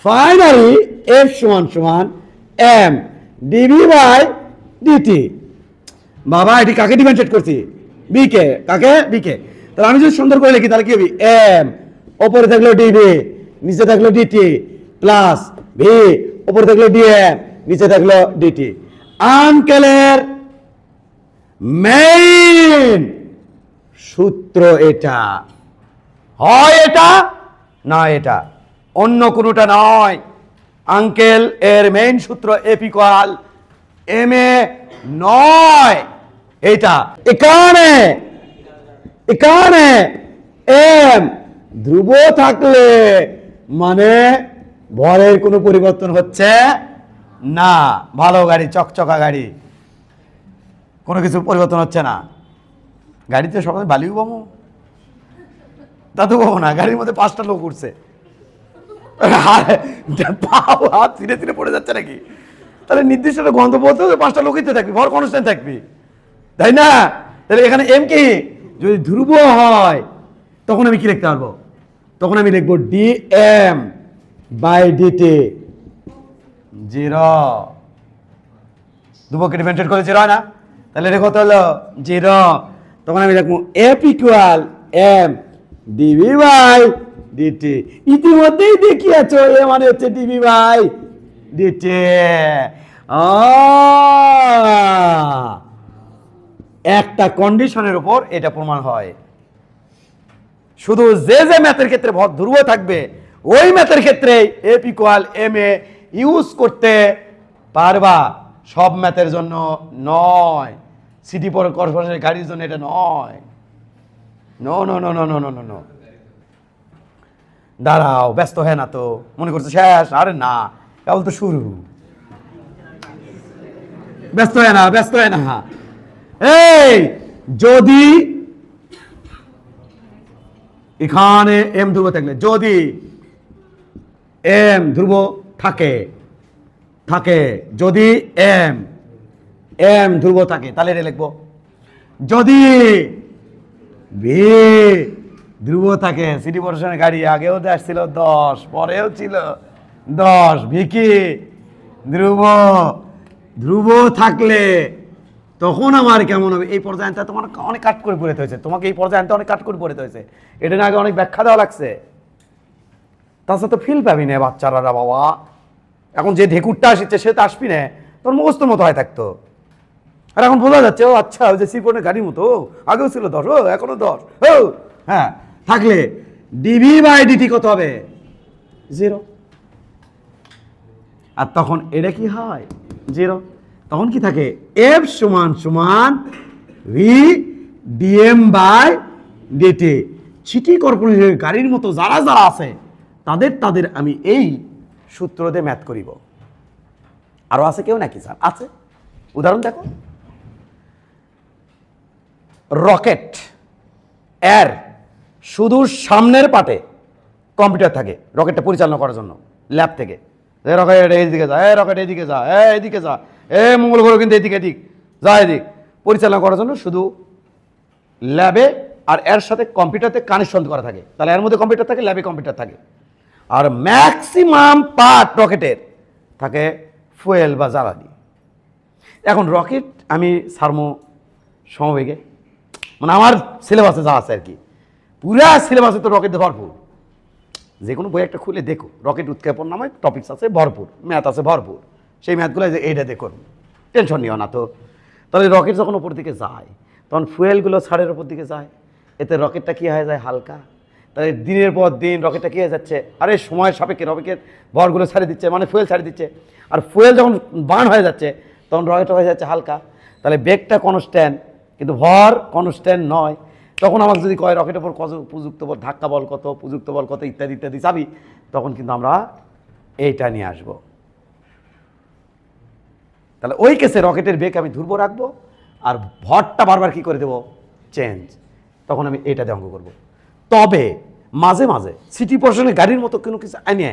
ফাইনালি এফ সমান সমান এম ডিভি বাই ডিটি। বাবা এটি কাকে ডিফারেন্সিয়েট করছি? বি কে। কাকে? বি কে। তাহলে আমি যদি সুন্দর করে লিখি তাহলে কি হবে? এম ওপরে থাকলো ডিভি, নিচে থাকলো ডিটি, প্লাস ভি ওপরে থাকলো ডিএম, নিচে থাকলো ডিটি। আঙ্কেলের মেইন সূত্র এটা, হয় এটা না এটা, অন্য কোনোটা নয়। আঙ্কেল এর মেইন সূত্র এফ ইকুয়াল এম এ নয়, এটা। এখানে এখানে এম ধ্রুব থাকলে মানে ভরের কোনো পরিবর্তন হচ্ছে না। ভালো গাড়ি, চকচকা গাড়ি, কোনো কিছু পরিবর্তন হচ্ছে না। গাড়িতে সবাই বালিও পাবো, তা তো পাবো না। গাড়ির মধ্যে 5টা লোক উঠছে, হাত ধীরে ধীরে পড়ে যাচ্ছে নাকি? তাহলে নির্দিষ্ট গন্তব্য 5টা লোকই তো থাকবি, ভর কনস্ট্যান্ট থাকবি, তাই না? তাহলে এখানে এম কি যদি ধ্রুব হয় তখন আমি কি লিখতে পারবো? তখন আমি লিখবো ডি এম বাই ডিটি 0। ধ্রুবকে ডিফারেন্সিয়েট করে 0 হয় না? তাহলে এটা কত হলো? 0। তখন আমি লিখবো F equal M DV by DT. ইতিমধ্যেই দেখিয়েছো এ মানে হচ্ছে ডিভি বাই ডিটি। একটা কন্ডিশনের উপর এটা প্রমাণ হয়। শুধু যে যে ম্যাথের ক্ষেত্রে ভর ধ্রুব থাকবে ওই ম্যাথের ক্ষেত্রে F equal M A use করতে পারবা, সব ম্যাথের জন্য নয়। সিটি কর্পোরেশনের গাড়ির জন্য এটা নয়। No no no no no no no no. দাঁড়াও, ব্যস্ত হয় না তো? মনে করছে শেষ? আরে না, কেবল তো শুরু। ব্যস্ত হয় না, ব্যস্ত হয় না। এই যদি এখানে এম ধ্রুব থাকলে, যদি এম ধ্রুব থাকে থাকে যদি এম এম ধ্রুব থাকে তাহলে এটা লিখবো। যদি ভি ধ্রুব থাকে, সিটি কর্পোরেশনের গাড়ি আগেও আসছিল 10, পরেও ছিল 10, ভি কি ধ্রুব। ধ্রুব থাকলে তখন আমার কেমন হবে? এই পর্যায়ে আনতে তোমার অনেক কাট করে পড়তে হয়েছে, তোমাকে এই পর্যায়ে আনতে অনেক কাট করে পড়তে হয়েছে। এটা না আগে অনেক ব্যাখ্যা দেওয়া লাগছে, তাছাড়া তো ফিল পাবি না বাচ্চারা। বাবা এখন যে ঢেকুরটা আসছে সে তো আসবি না, তোর মুখস্থর মতো হয় থাকতো। আর এখন বোঝা যাচ্ছে ও আচ্ছা ওই যে সিপনের গাড়ির মতো, আগেও ছিল 10, ও এখনো 10, ও হ্যাঁ। থাকলে ডিভি বাই ডিটি কত হবে? 0। আর তখন এটা কি হয়? 0। তখন কি থাকে? এফ সমান সমান V DM by DT. City কর্পোরেশনের গাড়ির মতো যারা যারা আছে তাদের আমি এই সূত্র দিয়ে ম্যাথ করিব। আরো আছে কেউ নাকি স্যার? আছে। উদাহরণ দেখো, রকেট এর শুধু সামনের পাটে কম্পিউটার থাকে রকেটটা পরিচালনা করার জন্য, ল্যাব থেকে। রকেট এইদিকে যা, রকেট এইদিকে যা, এইদিকে যা, মঙ্গল গ্রহ কিন্তু এদিকে এদিক যা, এদিক পরিচালনা করার জন্য শুধু ল্যাবে আর এর সাথে কম্পিউটারতে কানেকশন করা থাকে। তাহলে এর মধ্যে কম্পিউটার থাকে, ল্যাবে কম্পিউটার থাকে। আর ম্যাক্সিমাম পার্ট রকেটের থাকে ফুয়েল বা জ্বালানি। এখন রকেট আমি সারমো সমবেগে, মানে আমার সিলেবাসে যা আছে আর কি, পুরা সিলেবাসে তো রকেট ভরপুর। যে কোনো বই একটা খুলে দেখো, রকেট উৎক্ষেপণ নামে টপিকস আছে ভরপুর, ম্যাথ আছে ভরপুর। সেই ম্যাথগুলো এইটা দেখো, টেনশন নিও না তো। তাহলে রকেট যখন উপর দিকে যায় তখন ফুয়েলগুলো ছাড়ের উপর দিকে যায়, এতে রকেটটা কী হয়ে যায়? হালকা। তাহলে দিনের পর দিন রকেটটা কী হয়ে যাচ্ছে? আরে সময়ের সাপেক্ষে রকেটের ভরগুলো ছাড়ে দিচ্ছে, মানে ফুয়েল ছাড়ে দিচ্ছে। আর ফুয়েল যখন বার্ন হয়ে যাচ্ছে তখন রকেটটা হয়ে যাচ্ছে হালকা। তাহলে বেগটা কনস্ট্যান্ট কিন্তু ভর কনস্ট্যান্ট নয়। তখন আমাকে যদি কয় রকেটের উপর কত উপযুক্ত বল, ধাক্কা বল কত, উপযুক্ত বল কত, ইত্যাদি ইত্যাদি চাবি, তখন কিন্তু আমরা এইটা নিয়ে আসব। তাহলে ওই কেসে রকেটের বেগ আমি ধ্রুব রাখবো আর ভরটা বারবার কি করে দেবো? চেঞ্জ। তখন আমি এইটা দিয়ে অঙ্ক করবো। তবে মাঝে মাঝে সিটি কর্পোরেশনের গাড়ির মতো কোনো কিছু আনিয়ে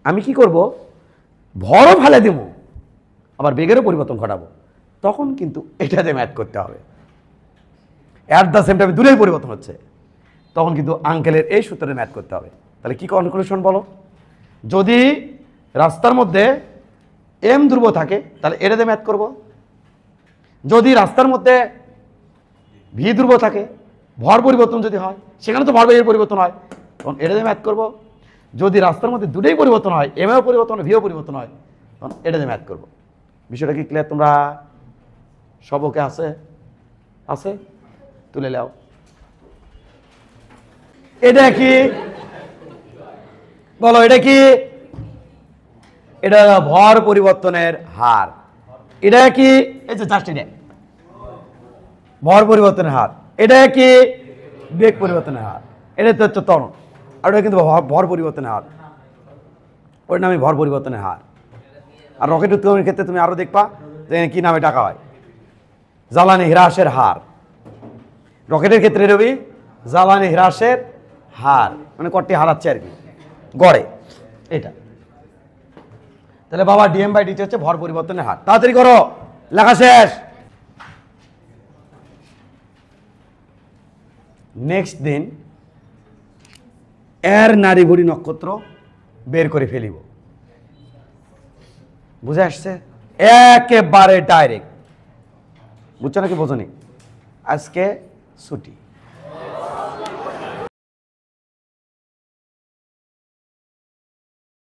আমি কি করব? ভরও ফেলে দেব, আবার বেগেরও পরিবর্তন ঘটাবো। তখন কিন্তু এটা দিয়ে ম্যাথ করতে হবে। অ্যাট দ্য সেম টাইমে দূরেই পরিবর্তন হচ্ছে, তখন কিন্তু আঙ্কেলের এই সূত্রে ম্যাথ করতে হবে। তাহলে কি কনক্লুশন বলো? যদি রাস্তার মধ্যে এম ধ্রুব থাকে তাহলে এটা দিয়ে ম্যাথ করব। যদি রাস্তার মধ্যে ভি ধ্রুব থাকে, ভর পরিবর্তন যদি হয়, সেখানে তো ভরবেগের পরিবর্তন হয়, তখন এটা দিয়ে ম্যাথ করব। যদি রাস্তার মধ্যে দুটোই পরিবর্তন হয়, এমও পরিবর্তন হয়, ভিও পরিবর্তন হয়, তখন এটা দিয়ে ম্যাথ করব। বিষয়টা কি ক্লিয়ার? তোমরা সবকে আছে আছে তুলে নাও। এটা কি বলো, এটা কি? এটা ভর পরিবর্তনের হার। এটা কি? এই যে জাস্ট এটা ভর পরিবর্তনের হার। এটা কি? বেগ পরিবর্তনের হার। এটা তো হচ্ছে ত্বরণ, আর ওটা কিন্তু ভর পরিবর্তনের হার। ওর নামে ভর পরিবর্তনের হার। আর রকেট উৎক্ষেপণের ক্ষেত্রে তুমি আরো দেখবা যে কি নামে টাকা হয়, জ্বালানি হ্রাসের হার। রকেটের ক্ষেত্রে রবি জ্বালানি হ্রাসের হার, মানে কটি হারাচ্ছে আর কি গড়ে এটা। তাহলে বাবা ডিএম বাই ডিটি হচ্ছে ভর পরিবর্তনের হার। তাড়াতাড়ি করো, লেখা শেষ। নেক্সট দিন এর নারী ঘড়ি নক্ষত্র বের করে ফেলিব। বুঝে আসছে? একেবারে ডাইরেক্ট। বুঝছো নাকি বোঝনি? আজকে ছুটি।